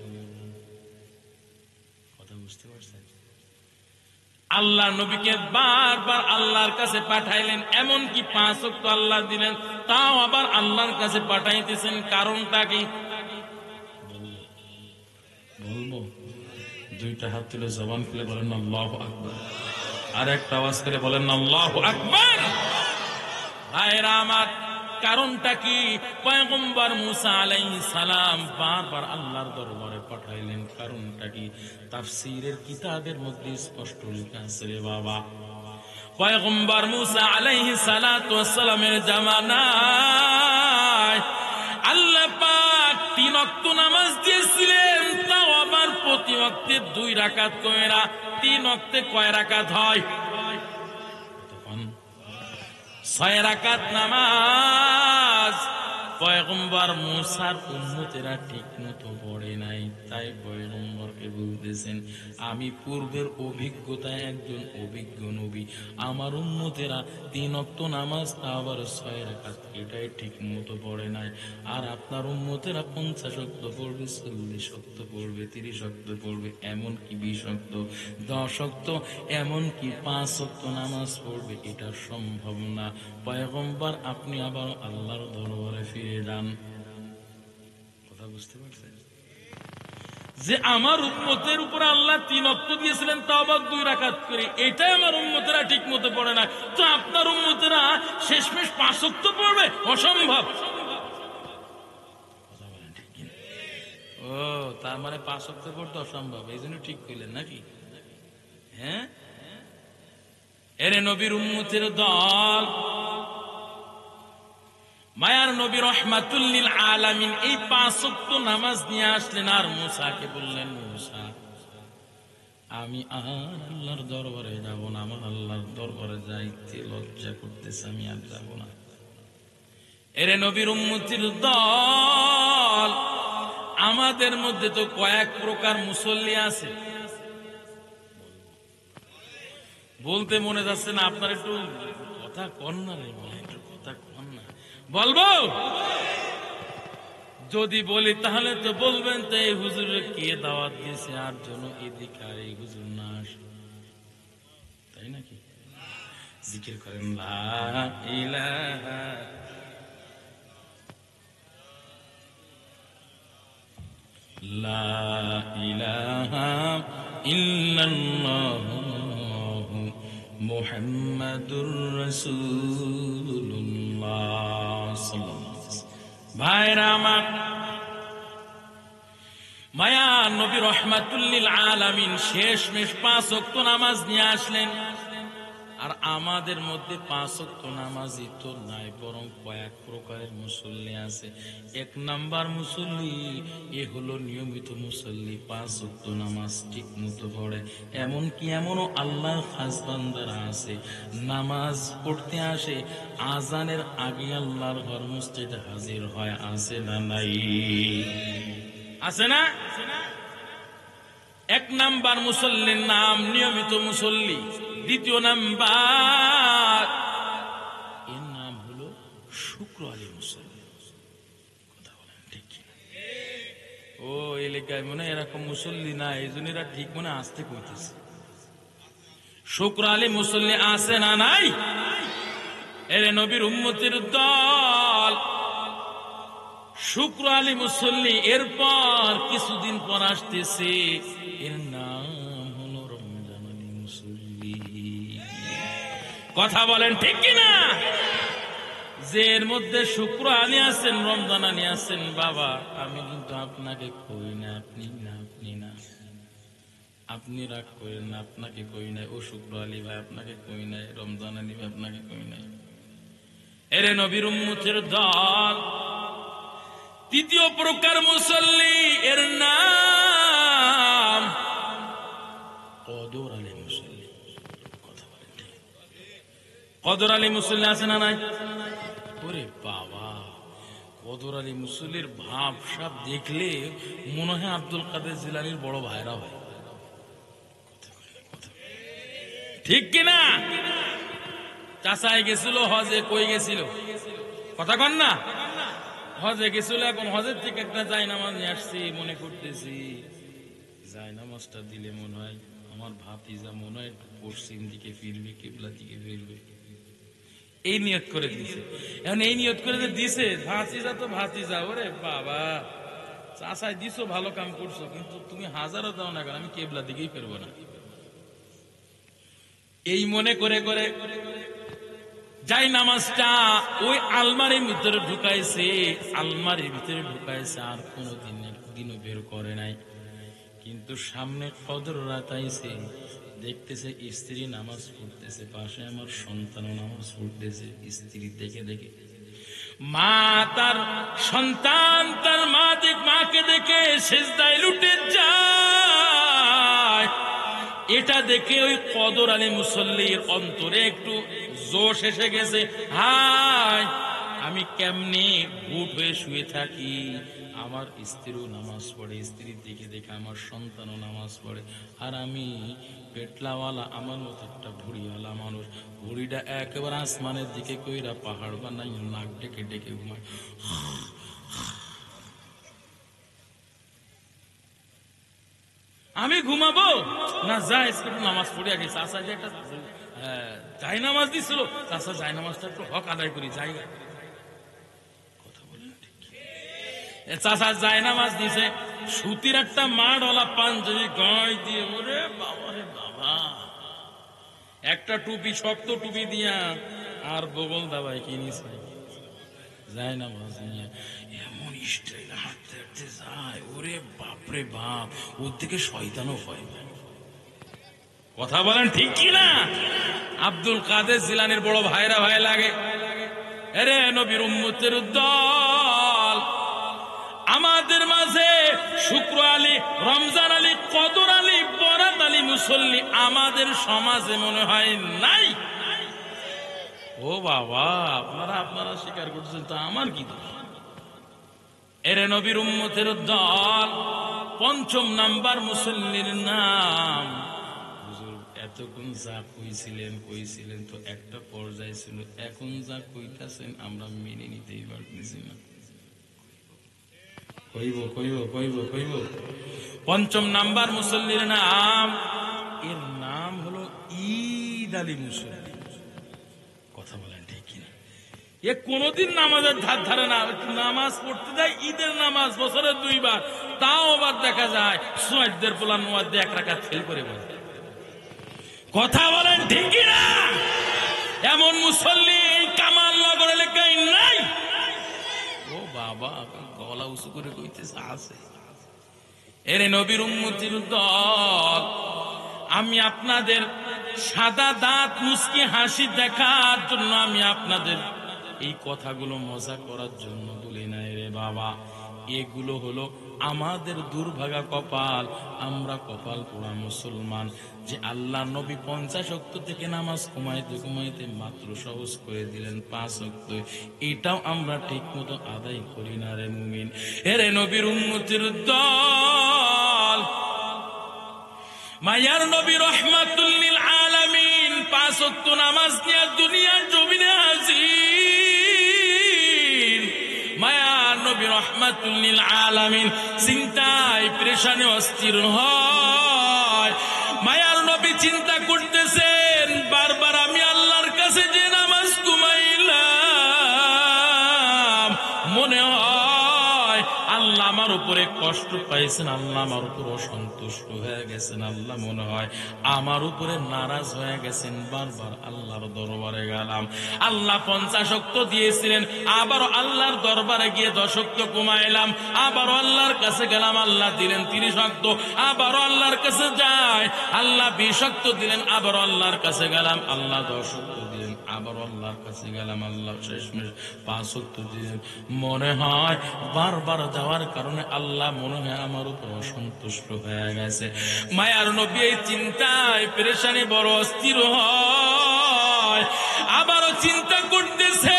কথা বুঝতে পারছেন? আল্লাহ নবীকে বারবার আল্লাহর কাছে পাঠাইলেন, এমনকি 5 ওয়াক্ত আল্লাহ দিলেন, তাও আবার আল্লাহর কাছে পাঠাইতেছেন। কারণটা কি বলবো? 2টা হাত তুলে জবান খুলে বলেন, আল্লাহু আকবার। আর একটা আওয়াজ করে বলেন আল্লাহু আকবার। ভাইরা আমার, কারণটা কি? পয়গম্বর মুসা আলাইহিস সালাম বারবার আল্লাহর দরবারে পাঠাইলেন, কারণটা কি? তাফসীরের কিতাবের মধ্যে স্পষ্ট লেখা আছে রে বাবা, পয়গম্বর মুসা আলাইহিস সালাতু ওয়াস সালামের জামানায় আল্লাহ পাক 3 ওয়াক্ত নামাজ দিয়েছিলেন, তাও আবার প্রতি ওয়াক্তে 2 রাকাত করে। 3 ওয়াক্তে কয় রাকাত হয়? 6 রাকাত নামাজ। পয়গম্বর মুসার উম্মতেরা ঠিক মতো পড়ে নাই, তাই পয়গম্বরকে বলতেছেন, আমি পূর্বের অভিজ্ঞতায় একজন অভিজ্ঞ নবী, আমার উম্মতেরা 3 ওয়াক্ত নামাজ আবার 6 রাকাত এটাই ঠিক মতো পড়ে নাই। আর আপনার উম্মতেরা 50 ওয়াক্ত পড়বে, 40 ওয়াক্ত পড়বে, 30 ওয়াক্ত পড়বে, এমনকি 20 ওয়াক্ত, 10 ওয়াক্ত, এমনকি 5 ওয়াক্ত নামাজ পড়বে। এটা সম্ভব না। পয়গম্বর, আপনি আবার আল্লাহর দরবারে ফিরে যান। কথা বুঝতে পারছেন? যে আমার উম্মতের উপর আল্লাহ 3 ওয়াক্ত দিয়েছিলেন, তাও আবার 2 রাকাত করে, এটাই আমার উম্মতেরা ঠিক মতো পড়ে না। তো আপনার উম্মতেরা শেষমেশ 5 ওয়াক্ত পড়বে? অসম্ভব। ও, তার মানে 5 ওয়াক্ত পড়তে অসম্ভব, এই জন্য ঠিক কইলেন নাকি? হ্যাঁ, এরে নবীর উম্মতের দল, মায়ার নবী রহমাতুল লিল আলামিন এই 5 ওয়াক্ত নামাজ নিয়ে আসলেন, আর মুসাকে বললেন, মুসা, আমি আর আল্লাহর দরবারে যাব না, আমার আল্লাহর দরবারে যাইতে লজ্জা করতেছে, আমি আর যাব না। এরে নবীর উম্মতির দল, আমাদের মধ্যে তো কয়েক প্রকার মুসল্লি আছে। বলতে মনে যাচ্ছে না আপনার? একটু কথা কন না রে, একটু কথা কন না। বলবো? যদি বলি তাহলে তো বলবেন, তো এই হুজুরের কে দাওয়াত দিয়েছে আর জন্য এদিকে আর এই হুজুর না আসে, তাই নাকি? জিকির করেন লা ইলাহা লা ইলাহা ইল্লাল্লাহু মুহাম্মাদুর রাসূলুল্লাহ সাল্লাল্লাহু আলাইহি ওয়াসাল্লাম। ভাইরা আমার, মায়া নবী রহমাতুল লিল আলামিন শেষমেশ 5 ওয়াক্ত নামাজ নিয়ে আসলেন। আর আমাদের মধ্যে 5 ওয়াক্ত নামাজই তো নাই, বরং কয়েক প্রকারের মুসল্লি আছে। 1 নাম্বার মুসল্লি, এ হলো নিয়মিত মুসল্লি, 5 ওয়াক্ত নামাজ ঠিক মতো পড়ে। এমনকি এমনও আল্লাহর খাস বান্দারা আছে, নামাজ পড়তে আসে, আজানের আগে আল্লাহর ঘর মসজিদে হাজির হয়। আছে না নাই? আছে না? 1 নাম্বার মুসল্লির নাম নিয়মিত মুসল্লি। 2 নাম্বার, এর নাম হলো শুক্র আলী মুসল্লি। কথা বলেন ঠিক কিনা? ও, এলাকায় মনে এরকম মুসল্লি না, এই জন্য এরা ঠিক মনে আসতে কইতেছে। শুক্র আলী মুসল্লি আছে না নাই? এরে নবীর উম্মতের দল, শুক্র আলী মুসল্লি। এরপর কিছুদিন পর আসতেছে, এর নাম হলো রমজান আলী মুসল্লি। কথা বলেন ঠিক কিনা? যে এর মধ্যে শুক্র আলী আছেন, রমজান আলী আছেন, বাবা আমি কিন্তু আপনাকে কই না, আপনি না, আপনি না, আপনি রাগ করেন না, আপনাকে কই নাই। ও শুক্র আলী ভাই আপনাকে কই নাই, রমজান আলী ভাই আপনাকে কই নাই। এরে নবীর উম্মতের দল, 3য় প্রকার মুসল্লি, এর নাম কদর আলী মুসল্লি। কথা বলেন ঠিক? কদর আলী মুসল্লি আছে না নাই? ওরে বাবা, কদর আলী মুসল্লির ভাব সাব দেখলে মনে হয় আব্দুল কাদের জিলানীর বড় ভাইরা হয়। ঠিক কিনা? চাচাই গেছিল হজে, কই গেছিল? কথা কন না? হজে গেছিল। এখন হজের থেকে একটা জায়নামাজ নিয়ে আসছি, মনে করতেছি জায়নামাজটা দিলে মনে হয় আমার ভাতিজা মনে হয় পশ্চিম দিকে ফিরবে, কিবলা দিকে ফিরবে, এই নিয়ত করে দিছে। এখন এই নিয়ত করে দিছে, ভাতিজা তো ভাতিজা। ওরে বাবা, চাচাই দিছো, ভালো কাম করছো, কিন্তু তুমি হাজারও দাও না, আমি কেবলা দিকেই ফিরবো না। এই মনে করে করে যাই নামাজটা ওই আলমারির ভিতরে ঢুকাইছে, আলমারির ভিতরে ঢুকাইছে, আর দিনও বের করে নাই। কিন্তু সামনে ফজর রাত আইছে, দেখতেছে স্ত্রী নামাজ পড়তেছে, পাশে আমার সন্তানও নামাজ পড়তেছে। স্ত্রী দেখে দেখে মা তার সন্তান তার মাকে দেখে সিজদায় লুটে যায়। এটা দেখে ওই কদর আলী মুসল্লির অন্তরে একটু জোশ এসে গেছে। হায়, আমি কেমনে বুট হয়ে শুয়ে থাকি, আমার স্ত্রীও নামাজ পড়ে, স্ত্রীর দিকে দেখে আমার সন্তানও নামাজ পড়ে, আর আমি পেটলাওয়ালা, আমার মতো একটা ভুড়িওয়ালা মানুষ, ভুড়িটা একেবারে আসমানের দিকে কইরা পাহাড় বানাই নাক ডেকে ডেকে ঘুমায়। আমি ঘুমাবো না, যাই নামাজ পড়ে আগে। চাষা যে একটা যাই নামাজ দিছিল, চাষা যাই নামাজটা একটু হক আদায় করি, জায়গা কথা বললেন ঠিক। চাষা যাই নামাজ দিছে, সুতির একটা মাড়ওয়ালা পাঞ্জাবি গায়ে দিয়ে, ওরে বাবা রে বাবা, একটা টুপি, শক্ত টুপি দিয়া, আর বগল দাবাই কিনিছে, যাই নামাজ নিয়ে এমন স্টাইল হাঁটতে হাঁটতে যায়, ওরে বাপরে বাপ, ওর দিকে শয়তানও ভয়। কথা বলেন ঠিক কি না? আব্দুল কাদের জিলানীর বড় ভাইরা ভাই লাগে। এরে নবীর উম্মতের দল, আমাদের মাঝে শুক্র আলী, রমজান আলী, কদর আলী, বরাত আলী মুসল্লি আমাদের সমাজে মনে হয় নাই। ও বাবা, আপনারা স্বীকার করছেন, তো আমার কি দোষ? এরে নবীর উম্মতের দল, পঞ্চম নাম্বার মুসল্লির নাম। হুজুর এতক্ষণ যা কইছিলেন তো একটা পর্যায়ে ছিল, এখন যা কইতাছেন আমরা মেনে নিতেই পারতেছি না। কইব পঞ্চম নাম্বার মুসল্লির নাম, এর নাম হলো ঈদ আলী মুসল্লি। কথা বলেন ঠিক কিনা? এ কোনদিন নামাজের ধার ধারে না, নামাজ পড়তে যায় ঈদের নামাজ বছরে 2 বার, তাও আবার দেখা যায় সুয়াইদের পোলার মধ্যে 1 রাকাত ফেল করে বলে। কথা বলেন ঠিক কিনা? এমন মুসল্লি কামাল নগর এলাকায় নাই। ও বাবা, গলা উঁচু করে কইতেছে আছে। এরে নবীর উম্মতির দল, আমি আপনাদের সাদা দাঁত মুচকি হাসি দেখার জন্য, আমি আপনাদের এই কথাগুলো মজা করার জন্য বলি নাই রে বাবা। এগুলো হলো আমাদের দুর্ভাগা কপাল। আমরা কপাল পোড়া মুসলমান যে আল্লাহ নবী 50 ওয়াক্ত থেকে নামাজ কমাইতে মাত্র সহজ করে দিলেন 5 ওয়াক্ত, এটাও আমরা ঠিক মতো আদায় করি না রে মুমিন। এরে নবীর উম্মতের দল, মায়ার নবী রহমাতুল লিল আলামিন 5 ওয়াক্ত নামাজ নিয়ে দুনিয়ার জমিনে হাজির। মায়ার নবী রহমাতুল লিল আলামিন চিন্তায় পেরেশানে অস্থির হয়। মায়ার নবী চিন্তা করতেছেন, বারবার আমি আল্লাহর কাছে যে নামাজ ঘুমাইলাম, মনে হয় আল্লাহ আমার উপরে কষ্ট পাইছেন, আল্লাহ আমার উপর অসন্তুষ্ট হয়ে গেছেন, আল্লাহ মনে হয় আমার উপরে নারাজ হয়ে গেছেন। বারবার আল্লাহর দরবারে গেলাম, আল্লাহ 50 ওয়াক্ত দিয়েছিলেন, আবারও আল্লাহর দরবারে গিয়ে 10 ওয়াক্ত কমাইলাম, আবারও আল্লাহর কাছে গেলাম, আল্লাহ দিলেন 30 ওয়াক্ত, আবারও আল্লাহর কাছে যাই, আল্লাহ 20 ওয়াক্ত দিলেন, আবারও আল্লাহর কাছে গেলাম, আল্লাহ 10 ওয়াক্ত দিলেন, আবারও আল্লাহর কাছে গেলাম, আল্লাহ শেষমেশ 5 ওয়াক্ত দিলেন। মনে হয় বারবার যাওয়ার কারণে আল্লাহ মনে হয় আমার উপর অসন্তুষ্ট হয়ে গেছে। মায়ার নবী এই চিন্তায় পেরেশানি বড় অস্থির হয়, আবারও চিন্তা করতেছে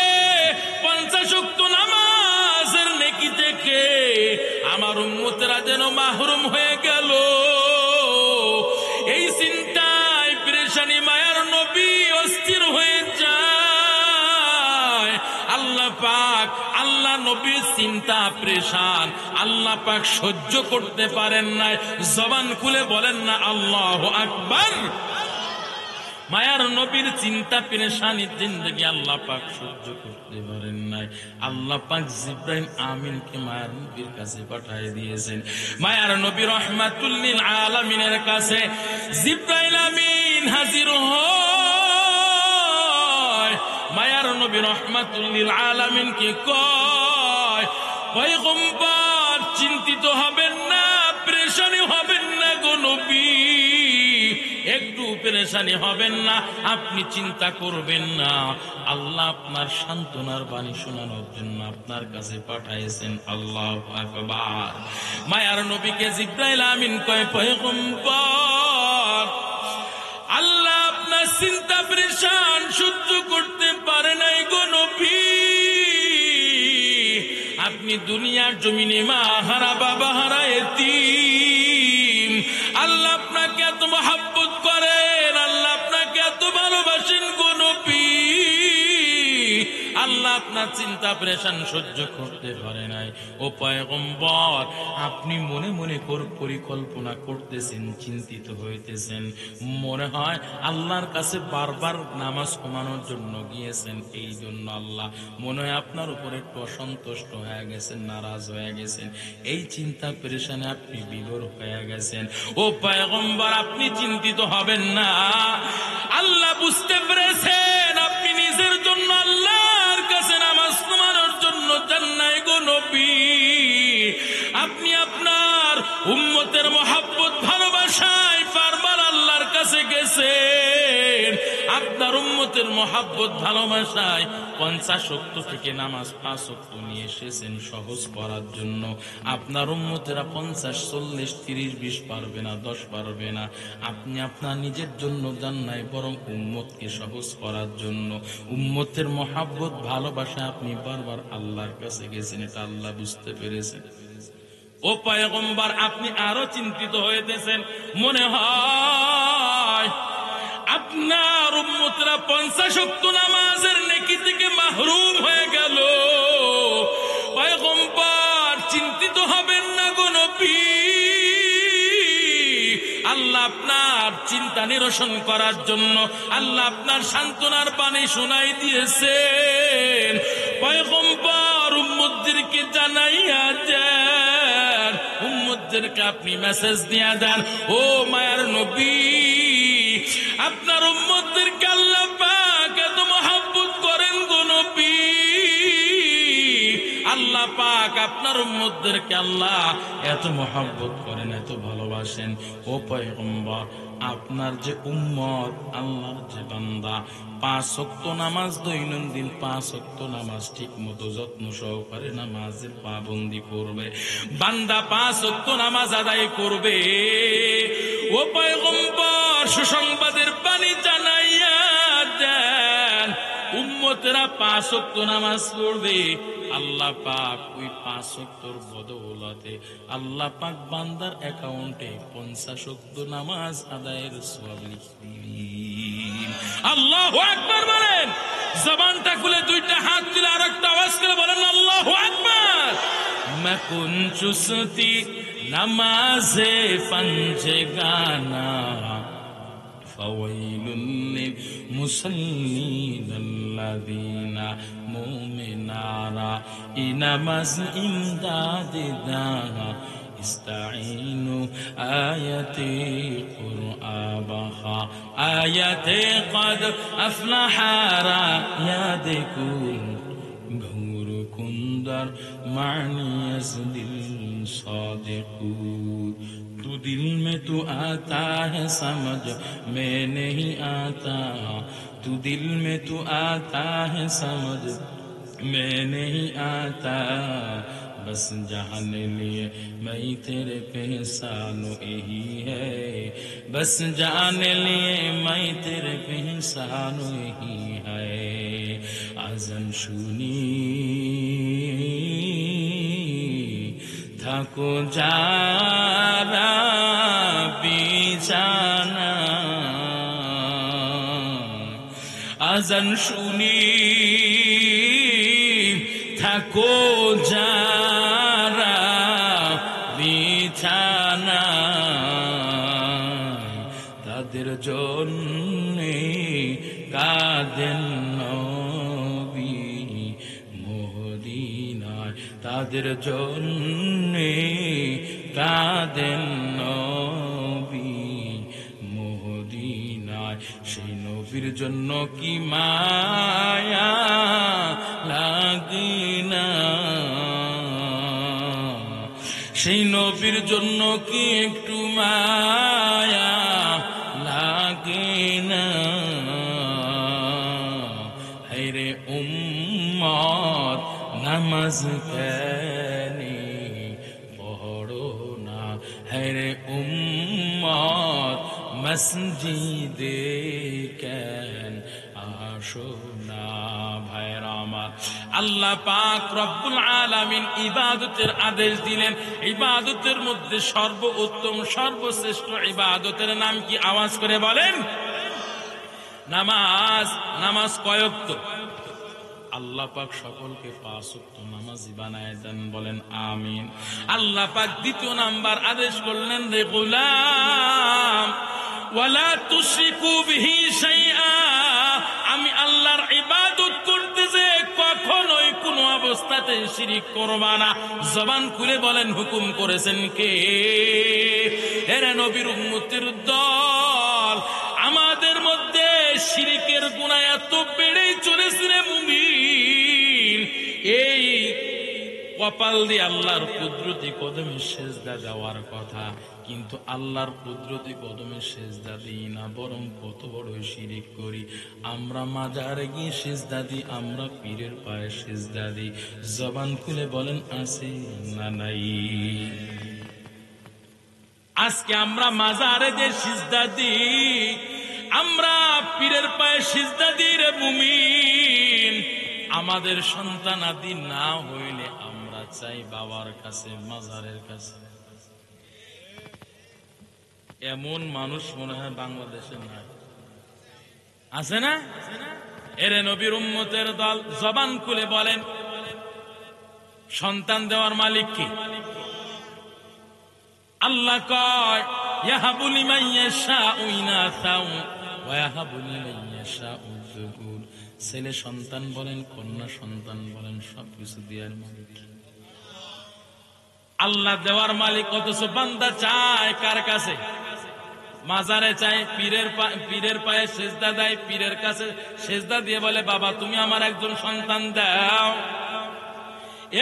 50 ওয়াক্ত নামাজের নেকি থেকে আমার উম্মতেরা যেন মাহরুম হয়ে গেল। এই চিন্তায় পেরেশানি মায়ার নবী অস্থির হয়ে যায়। আল্লাহ পাক, আল্লাহ নবীর চিন্তা পেরেশান, আল্লাহ পাক সহ্য করতে পারেন নাই, জবান খুলে বলেন না আল্লাহু আকবার। মায়ার নবীর চিন্তা পেরেশানি জিন্দেগি আল্লাহ পাক সহ্য করতে পারেন নাই। আল্লাহ পাক জিবরাইল আমিনকে মায়ার নবীর কাছে পাঠিয়ে দিয়েছেন। মায়ার নবী রহমাতুল লিল আলামিনের কাছে জিবরাইল আমিন হাজির হয়। নবী রাহমাতুল লিল আলামিন কে কয়, পয়গম্বর চিন্তিত হবেন না, পেরেশানি হবেন না গো নবী, একটু পেরেশানি হবেন না, আপনি চিন্তা করবেন না। আল্লাহ আপনার সান্ত্বনার বাণী শোনানোর জন্য আপনার কাছে পাঠাইছেন। আল্লাহু আকবার। মায়ার নবীকে জিবরাইল আমিন কয়, পয়গম্বর আল্লাহ আপনার চিন্তা পেরেশান সহ্য করতে পারে নাই গো নবী, আপনি দুনিয়ার জমিনে মা হারা বাবা হারা এতিম, আল্লাহ আপনাকে এত মহব্বত করেন, আল্লাহ আপনাকে এত ভালোবাসেন গো নবী, আল্লাহ আপনার চিন্তা পেরেশান সহ্য করতে পারে নাই। ও পয়গম্বর আপনি মনে মনে পরিকল্পনা করতেছেন, চিন্তিত হইতেছেন, মনে হয় আল্লাহর কাছে বারবার নামাজ কমানোর জন্য গিয়েছেন, এই জন্য আল্লাহ মনে হয় আপনার উপরে একটু অসন্তুষ্ট হয়ে গেছেন, নারাজ হয়ে গেছেন, এই চিন্তা পেরেশানে আপনি বিভোর হয়ে গেছেন। ও পয়গম্বর আপনি চিন্তিত হবেন না, আল্লাহ বুঝতে পেরেছেন আপনি নিজের জন্য আল্লাহর কাছে নামাজ কমানোর জন্য যান নাই গো নবী, আপনি আপনার উম্মতের মহব্বত ভালোবাসায় বারবার আল্লাহর কাছে গেছেন, আপনার উম্মতের মহব্বত ভালোবাসায় 50 ওয়াক্ত থেকে নামাজ 5 ওয়াক্ত নিয়ে এসেছেন সহজ করার জন্য। আপনার উম্মতেরা 50, 40, 30, 20 পারবে না, 10 পারবে না, আপনি আপনার নিজের জন্য যান নাই, বরং উম্মতকে সহজ করার জন্য, উম্মতের মহব্বত ভালোবাসায় আপনি বারবার আল্লাহর কাছে গেছেন, এটা আল্লাহ বুঝতে পেরেছেন। ও পয়গম্বর আপনি আরো চিন্তিত হইতেছেন, মনে হয় আপনার উম্মতরা 50 ওয়াক্ত নামাজের নেকি থেকে মাহরুম হয়ে গেল। পয়গম্বর চিন্তিত হবেন না গো নবী, আল্লাহ আপনার চিন্তা নিরসন করার জন্য আল্লাহ আপনার সান্ত্বনার বাণী শোনাই দিয়েছেন। পয়গম্বর উম্মতদেরকে জানাইয়া দেন, উম্মতদেরকে আপনি মেসেজ দিয়া দেন, ও মায়ার নবী আপনার উম্মতদেরকে আল্লাহ পাক এত মহব্বত করেন গো নবী, আল্লাহ পাক আপনার উম্মতদেরকে আল্লাহ এত মহব্বত করেন, এত ভালোবাসেন। ও পয়গম্বর আপনার যে উম্মত, আল্লাহর যে বান্দা 5 ওয়াক্ত নামাজ দৈনন্দিন 5 ওয়াক্ত নামাজ ঠিক মতো যত্ন সহকারে নামাজের পাবন্দি করবে, বান্দা 5 ওয়াক্ত নামাজ আদায় করবে, ও পয়গম্বর সুসংবাদের বাণী জানাইয়া দেন, উম্মতেরা 5 ওয়াক্ত নামাজ পড়বে, আল্লাহ পাক ওই 5 ওয়াক্তর বদৌলতে আল্লাহ পাক বান্দার অ্যাকাউন্টে 50 ওয়াক্ত নামাজ আদায়ের সওয়াব লিখে দিবেন। আল্লাহু আকবার বলেন, জবানটা খুলে দুইটা হাত তুলে আরেকটা আওয়াজ করে বলেন আল্লাহু আকবার। মাকুন চুসতি নামাজে পঞ্জে গানা ফাওয়াইলুল লিল মুসাল্লিন আল্লাযীনা মুমিনারা ইনামাজ ইমদাদে দানা ইস্তাঈনু আয়াতে কুরআবাহা আয়াতে কদ আফলাহারা ইয়াদকুন ঘুর কুন্দর মানিয়াজ দিল সাদিকুন। तू दिल में तू आता है समझ मैं नहीं आता, तू दिल में तू आता है समझ मैं नहीं आता, बस जाने लिए मैं तेरे पहचानो यही है, बस जाने लिए मैं तेरे पहचानो यही है। आज़न सुनी থাকো যারা বিছানা, আজান শুনি থাকো যারা বিছানা, তাদের জন্যে কাঁদেন নবী মদিনায়, তাদের জন্যে কাঁদেন নবী মদিনায়, সেই নবীর জন্য কি মায়া নবীর জন্য কি একটু মায়া লাগে না? হায়রে উম্মত নামাজ কেনে পড়ো না? হায়রে উম্মত মসজিদে কেন আসো না? ভাইরা আমার, আল্লাহ পাক রব্বুল আলামিন ইবাদতের আদেশ দিলেন। ইবাদতের মধ্যে সর্বোত্তম সর্বশ্রেষ্ঠ ইবাদতের নাম কি? আওয়াজ করে বলেন। নামাজ। নামাজ কয় ওয়াক্ত? আল্লাহ পাক সকলকে 5 ওয়াক্ত নামাজি বানায় দেন, বলেন আমিন। আল্লাহ পাক দ্বিতীয় নাম্বার আদেশ করলেন, রে গোলাম ওয়ালা তুশরিকু বিহি শাইআ, আমি আল্লাহর ইবাদত করতে যে কখনোই কোনো অবস্থাতে শিরিক করবা না। জবান খুলে বলেন, হুকুম করেছেন কে? এরা নবীর উম্মতের দল। আমাদের মধ্যে শিরিকের গুনাহ এত বেড়েই চলেছে রে মুমিন, এই কপাল দিয়ে আল্লাহর কুদরতি কদমে সেজদা দেওয়ার কথা, কিন্তু আল্লাহর কুদরতি কদমে সেজদা দিই না, বরং কত বড় শিরিক করি। আমরা মাজারে গিয়ে সেজদা দিই, আমরা পীরের পায়ে সেজদা দিই। জবান খুলে বলেন, আছে না নাই? আজকে আমরা মাজারে যে সিজদা দিই, আমরা পীরের পায়ে সিজদা দিই রে মুমিন। আমাদের সন্তানাদি না হইলে আমরা চাই বাবার কাছে, মাজারের কাছে। এমন মানুষ মনে হয় বাংলাদেশে নাই, আছে না? এরে নবীর উম্মতের দল, জবান খুলে বলেন, সন্তান দেওয়ার মালিক কি? আল্লাহ কয়, ইয়াহাবু লিমান ইয়াশাউ ইনাসাও ওয়া ইয়াহাবু লিমান ইয়াশাউ যুকুর। ছেলে সন্তান বলেন, কন্যা সন্তান বলেন, সবকিছু দেওয়ার মালিক আল্লাহ, দেওয়ার মালিক। অথচ বান্দা চায় কার কাছে? মাজারে চায়, পীরের পায়ে সেজদা দেয়, পীরের কাছে সেজদা দিয়ে বলে, বাবা তুমি আমার একজন সন্তান দাও।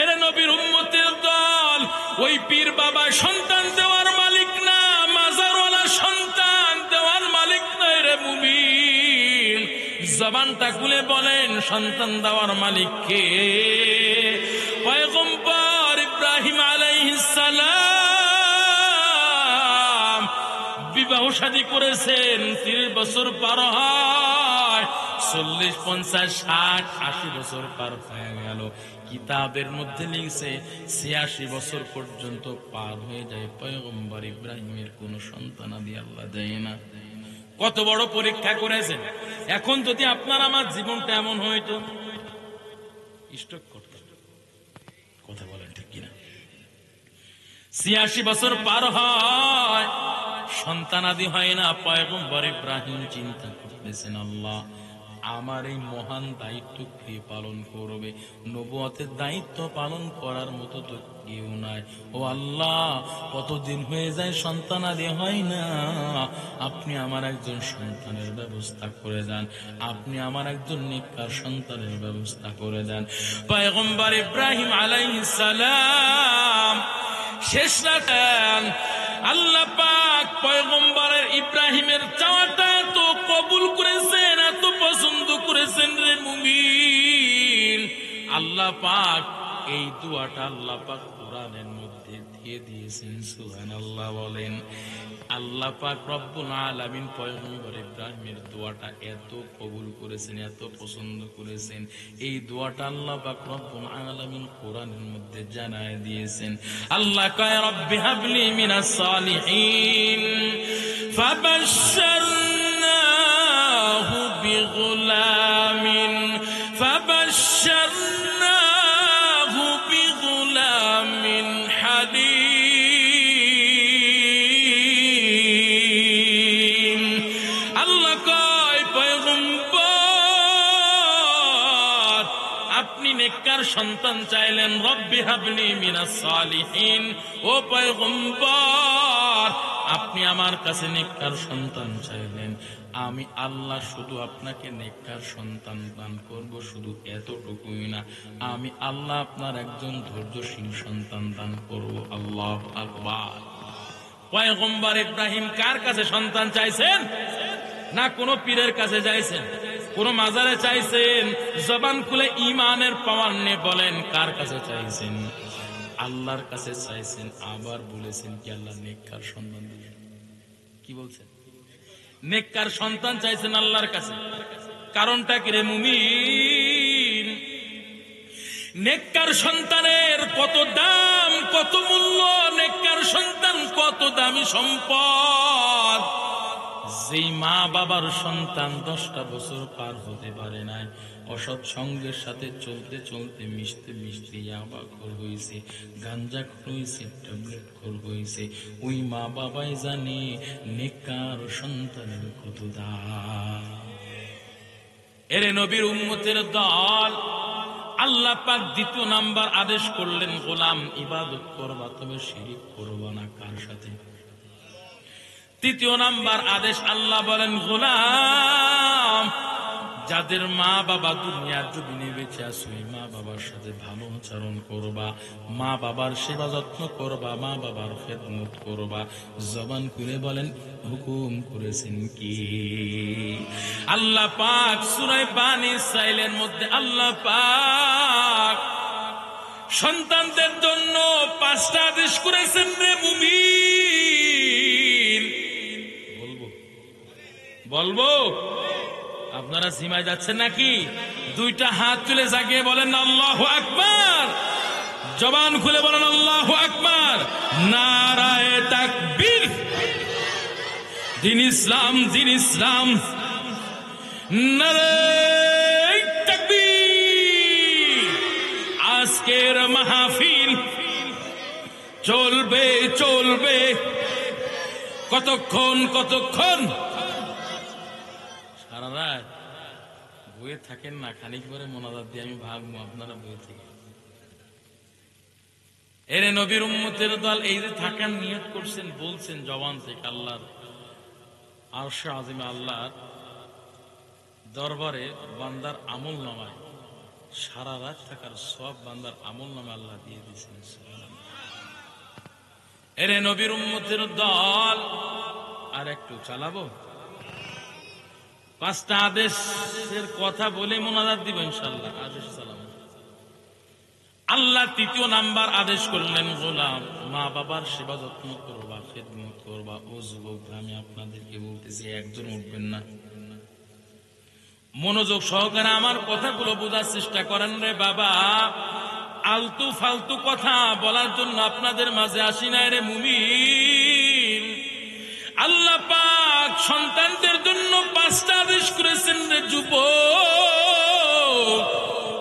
এর নবীর উম্মতের দল, ওই পীর বাবা সন্তান দেওয়ার মালিক না, মাজারওয়ালা সন্তান দেওয়ার মালিক নয় রে মুমিন। জবানটা খুলে বলেন, সন্তান দেওয়ার মালিক কে? পয়গম্বর ইব্রাহিম আলাইহিস সালাম বিবাহ শাদী করেছেন, 30 বছর পার হয়, 40, 50, 60, 80 বছর পার হয়ে গেল। কিতাবের মধ্যে লিখছে 86 বছর পর্যন্ত পার হয়ে যায়, পয়গম্বর ইব্রাহিমের কোন সন্তানাদি আল্লাহ দেয় না। কত বড় পরীক্ষা করেছেন। এখন যদি আপনার আমার জীবনটা এমন হইতো, স্ট্রোক করতেন। কথা বলেন ঠিক কিনা? 86 বছর পার হয়, সন্তানাদি হয় না। পয়গম্বর ইব্রাহিম চিন্তা করতেছেন, আল্লাহ আমার এই মহান দায়িত্ব কে পালন করবে? নবুয়তের দায়িত্ব পালন করার মতো তো কেউ নাই। ও আল্লাহ, কতদিন হয়ে যায় সন্তানাদি হয় না, আপনি আমার একজন সন্তানের ব্যবস্থা করে দেন, আপনি আমার একজন নেককার সন্তানের ব্যবস্থা করে দেন। পয়গম্বর ইব্রাহিম আলাইহিস সালাম শেষ রাতেন, আল্লাহ পাক পয়গম্বরের ইব্রাহিমের চাওয়াটা তো কবুল করেছেন, এত পছন্দ করেছেন রে মুমিন। আল্লাহ পাক এই দোয়াটা আল্লাহ পাক কোরআনের মধ্যে দিয়ে দিয়েছেন। সুবহানাল্লাহ বলেন। আল্লাহ পাক রব্বুল আলামিন পয়গম্বর ইব্রাহিমের দোয়াটা এত কবুল করেছেন, এত পছন্দ করেছেন, এই দোয়াটা আল্লাহ পাক রব্বুল আলামিন কোরআনের মধ্যে জানায় দিয়েছেন। আল্লাহ কয়, রব্বি হাবলি মিনাস সালিহিন ফাবাশশারনাহু বিগুলামিন ফাবাশশারনাহু বিগুলামিন হালিম। আল্লাহ কয়, পয়গম্বর আপনি নেককার সন্তান চাইলেন, রব্বি হাবলি মিনাস সালিহিন। ও পয়গম্বর আপনি আমার কাছে নেককার সন্তান চাইলেন, আমি আল্লাহ শুধু আপনাকে নেককার সন্তান দান করব। শুধু এতটুকুই না, আমি আল্লাহ আপনার একজন ধৈর্যশীল সন্তান দান করব। আল্লাহু আকবার। পয়গম্বর ইব্রাহিম কার কাছে সন্তান চাইছেন? না কোনো পীরের কাছে চাইছেন, কোন মাজারে চাইছেন? জবান খুলে ঈমানের পাওয়ার নিয়ে বলেন, কার কাছে চাইছেন? আল্লাহর কাছে চাইছেন। আবার বলেছেন কি আল্লাহ নেককার সন্তান দিবেন। কি বলছেন? নেককার সন্তান চাইছেন আল্লাহর কাছে। কারণটা কি রে মুমিন? নেককার সন্তানের কত দাম, কত মূল্য। নেককার সন্তান কত দামি সম্পদ। যেই মা বাবার সন্তান 10টা বছর পার হতে পারে নাই, অসৎ সঙ্গের সাথে চলতে চলতে মিশতে মিশতে ইয়াবাখোর হয়েছে, গাঞ্জাখোর হয়েছে, ট্যাবলেট খোর হয়েছে, ওই মা বাবাই জানে নেককার সন্তানের কত দাম। এরে নবীর উম্মতের দল, আল্লাহ পাক 2 নাম্বার আদেশ করলেন, গোলাম ইবাদত করবা, তবে শিরিক করবা না। কার সাথে? 3 নাম্বার আদেশ আল্লাহ বলেন, গোলাম যাদের মা বাবা দুনিয়ার জমিনে বেঁচে আছে, ওই মা বাবার সাথে ভালো আচরণ করবা, মা বাবার সেবা যত্ন করবা, মা বাবার খেদমত করবা। জবান খুলে বলেন, হুকুম করেছেন কি? আল্লাহ পাক সূরা বানী ইসরাঈলের মধ্যে আল্লাহ পাক সন্তানদের জন্য 5টা আদেশ করেছেন রে মুমিন। বলবো আপনারা সীমায় যাচ্ছেন নাকি? 2টা হাত তুলে জাগিয়ে বলেন আল্লাহু আকবার। জবান খুলে বলেন আল্লাহু আকবার। নারায়ে তাকবীর। দিন ইসলাম, দিন ইসলাম। নারায়ে তাকবীর। আজকের মাহফিল চলবে চলবে। কতক্ষণ কতক্ষণ? সারা রাত বইয়ে থাকেন না, খানিক পরে মোনাজাত দিয়ে আমি ভাগবো, আপনারা বইয়ে থেকে। এরে নবীর উম্মতের দল, এই যে থাকার নিয়ত করছেন, বলছেন জবান থেকে, আল্লাহর আরশে আজিমে, আল্লাহর দরবারে বান্দার আমল নামায় সারা রাত থাকার সব বান্দার আমল নামে আল্লাহ দিয়ে দিয়েছেন। এরে নবীর উম্মতের দল, আর একটু চালাবো। 5টা আদেশের কথা বলে মোনাজাত দিব ইনশাআল্লাহ। আদেশ চালাবো। আল্লাহ 3 নাম্বার আদেশ করলেন, গোলাম মা বাবার সেবা যত্ন করবা, খেদমত করবা। ও যুবক, আমি আপনাদেরকে বলতেছি, একজন উঠবেন না, মনোযোগ সহকারে আমার কথাগুলো বোঝার চেষ্টা করেন রে বাবা। আলতু ফালতু কথা বলার জন্য আপনাদের মাঝে আসি নাই রে মুমিন। আল্লাহ পাক সন্তানদের জন্য 5টা আদেশ করেছেন রে যুবক।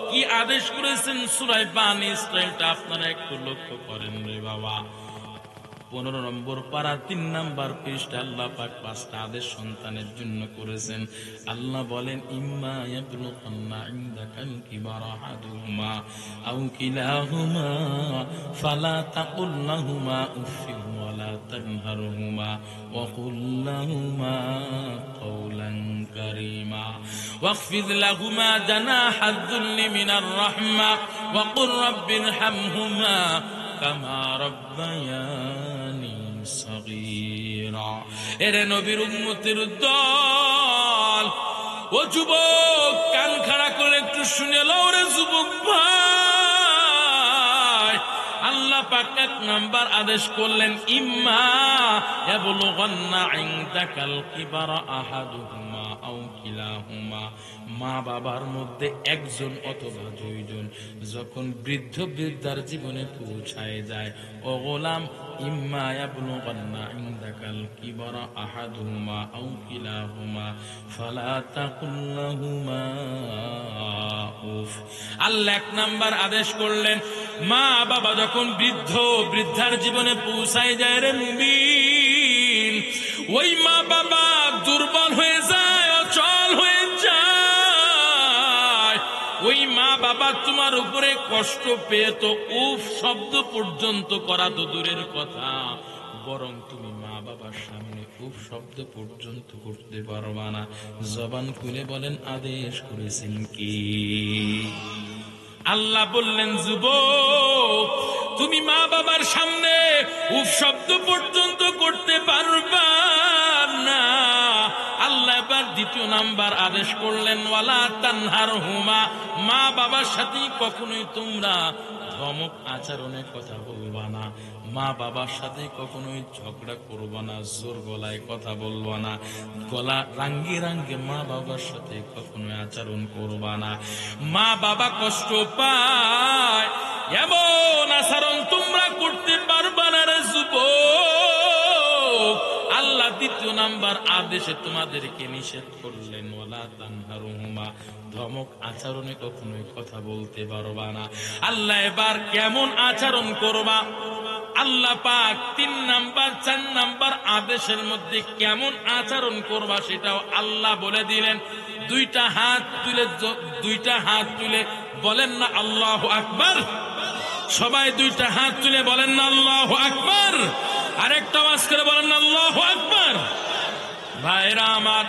কি আদেশ করেছেন? সূরা বানী ইসরাঈলটা আপনারা একটু লক্ষ্য করেন রে বাবা। 15 নম্বর পারা 3 নাম্বার পৃষ্ঠা আল্লাহ পাক 5টা আদেশ সন্তানের জন্য করেছেন। আল্লাহ বলেন, ইম্মা ইয়াবলুগান্না ইনদাকাল কিবারা আহাদুহুমা আও কিলাহুমা ফালা তাকুল লাহুমা উফফিন ওয়ালা তানহারহুমা ওয়া কুল লাহুমা কাওলান কারীমা ওয়াখফিদ লাহুমা জানাহাদ যুল্লি মিনার রাহমা ওয়া কুর রাব্বিরহামহুমা কামা রাব্বায়ানি সগীরা। এরে নবীর উম্মতের দল, ও যুবক কান খাড়া করে একটু শুনে লও রে যুবক ভাই। আল্লাহ পাক 1 নাম্বার আদেশ করলেন, ইম্মা ইয়াবলুগান্না ইনদাকাল কিবারা আহাদুহুমা আও কিলাহুমা। মা বাবার মধ্যে একজন অথবা 2 জন যখন বৃদ্ধ বৃদ্ধার জীবনে পৌঁছায় যায়, ও গোলাম ইম্মা ইয়াবলুগান্না ইনদাকাল কিবারা আহাদুহুমা আও কিলাহুমা ফালা তাকুল লাহুমা উফ। আল্লাহ 1 নাম্বার আদেশ করলেন, মা বাবা যখন বৃদ্ধ বৃদ্ধার জীবনে পৌঁছায় যায় রে মুমিন, ওই মা বাবা দুর্বল হয়ে যায়, অচল হয়ে যায়। ওই মা বাবা তোমার উপরে কষ্ট পেয়ে তো উফ শব্দ পর্যন্ত করা তো দূরের কথা, বরং তুমি মা বাবার সামনে খুব শব্দ পর্যন্ত করতে পারবা না। জবান খুলে বলেন আদেশ করেছেন কি? আল্লাহ বললেন, যুবক তুমি মা বাবার সামনে উফ শব্দ পর্যন্ত করতে পারবা না। আল্লাহ এবার দ্বিতীয় নাম্বার আদেশ করলেন, ওয়ালা তানহারহুমা, মা বাবার সাথে কখনোই তোমরা ধমক আচরণে কথা বলবা না, মা বাবার সাথে কখনোই ঝগড়া করবা না, জোর গলায় কথা বলবা না, গলা রাঙ্গে রাঙ্গে মা বাবার সাথে কখনোই আচরণ করবা না। মা বাবা কষ্ট পায় এমন আচরণ তোমরা করতে পারবা না রে যুবক। আল্লাহ দ্বিতীয় নাম্বার আদেশে তোমাদেরকে নিষেধ করলেন, ওয়ালা তানহারহুমা, ধমক আচরণে কখনোই কথা বলতে পারবা না। আল্লাহ এবার কেমন আচরণ করবা, আল্লাহ পাক 3 নাম্বার 4 নাম্বার আদেশের মধ্যে কেমন আচরণ করবা সেটাও আল্লাহ বলে দিলেন। দুইটা হাত তুলে বলেন না আল্লাহু আকবার। সবাই দুইটা হাত তুলে বলেন না আল্লাহু আকবার। আরেকটা আওয়াজ করে বলেন না আল্লাহু আকবার। ভাইরা আমার,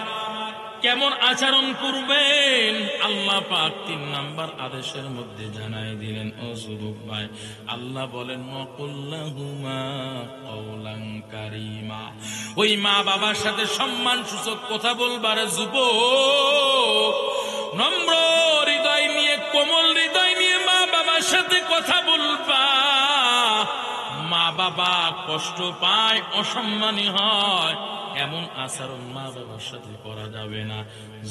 কেমন আচরণ করবেন আল্লাহ পাক 3 নাম্বার আদেশের মধ্যে জানাই দিলেন। ও যুবক ভাই, আল্লাহ বলেন, ওয়াকুল্লাহুমা কওলান কারীমা, ওই মা বাবার সাথে সম্মান সূচক কথা বলবার যুবক, নম্র হৃদয় নিয়ে, কোমল হৃদয় নিয়ে মা বাবার সাথে কথা বলবা। মা বাবা কষ্ট পায়, অসম্মানী হয়, এমন আচরণ মা বাবার সাথে করা যাবে না।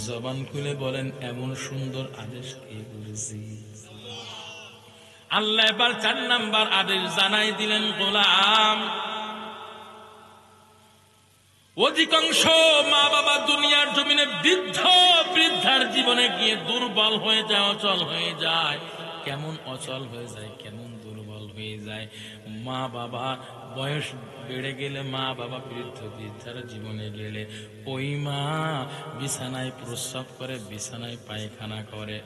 জবান খুলে বলেন, এমন সুন্দর আদেশ কে করেছি? আল্লাহ এবার 4 নাম্বার আদেশ জানাই দিলেন, গোলাম, অধিকাংশ মা বাবা দুনিয়ার জমিনে বৃদ্ধার জীবনে গিয়ে দুর্বল হয়ে যায়, অচল হয়ে যায়। কেমন অচল হয়ে যায়, কেমন দুর্বল হয়ে যায়? মা বাবা বয়স বেড়ে গেলে, মা বাবা বৃদ্ধার জীবনে গেলে ওই মা বিছানায় প্রস্রাব করে, বিছানায় পায়খানা করে,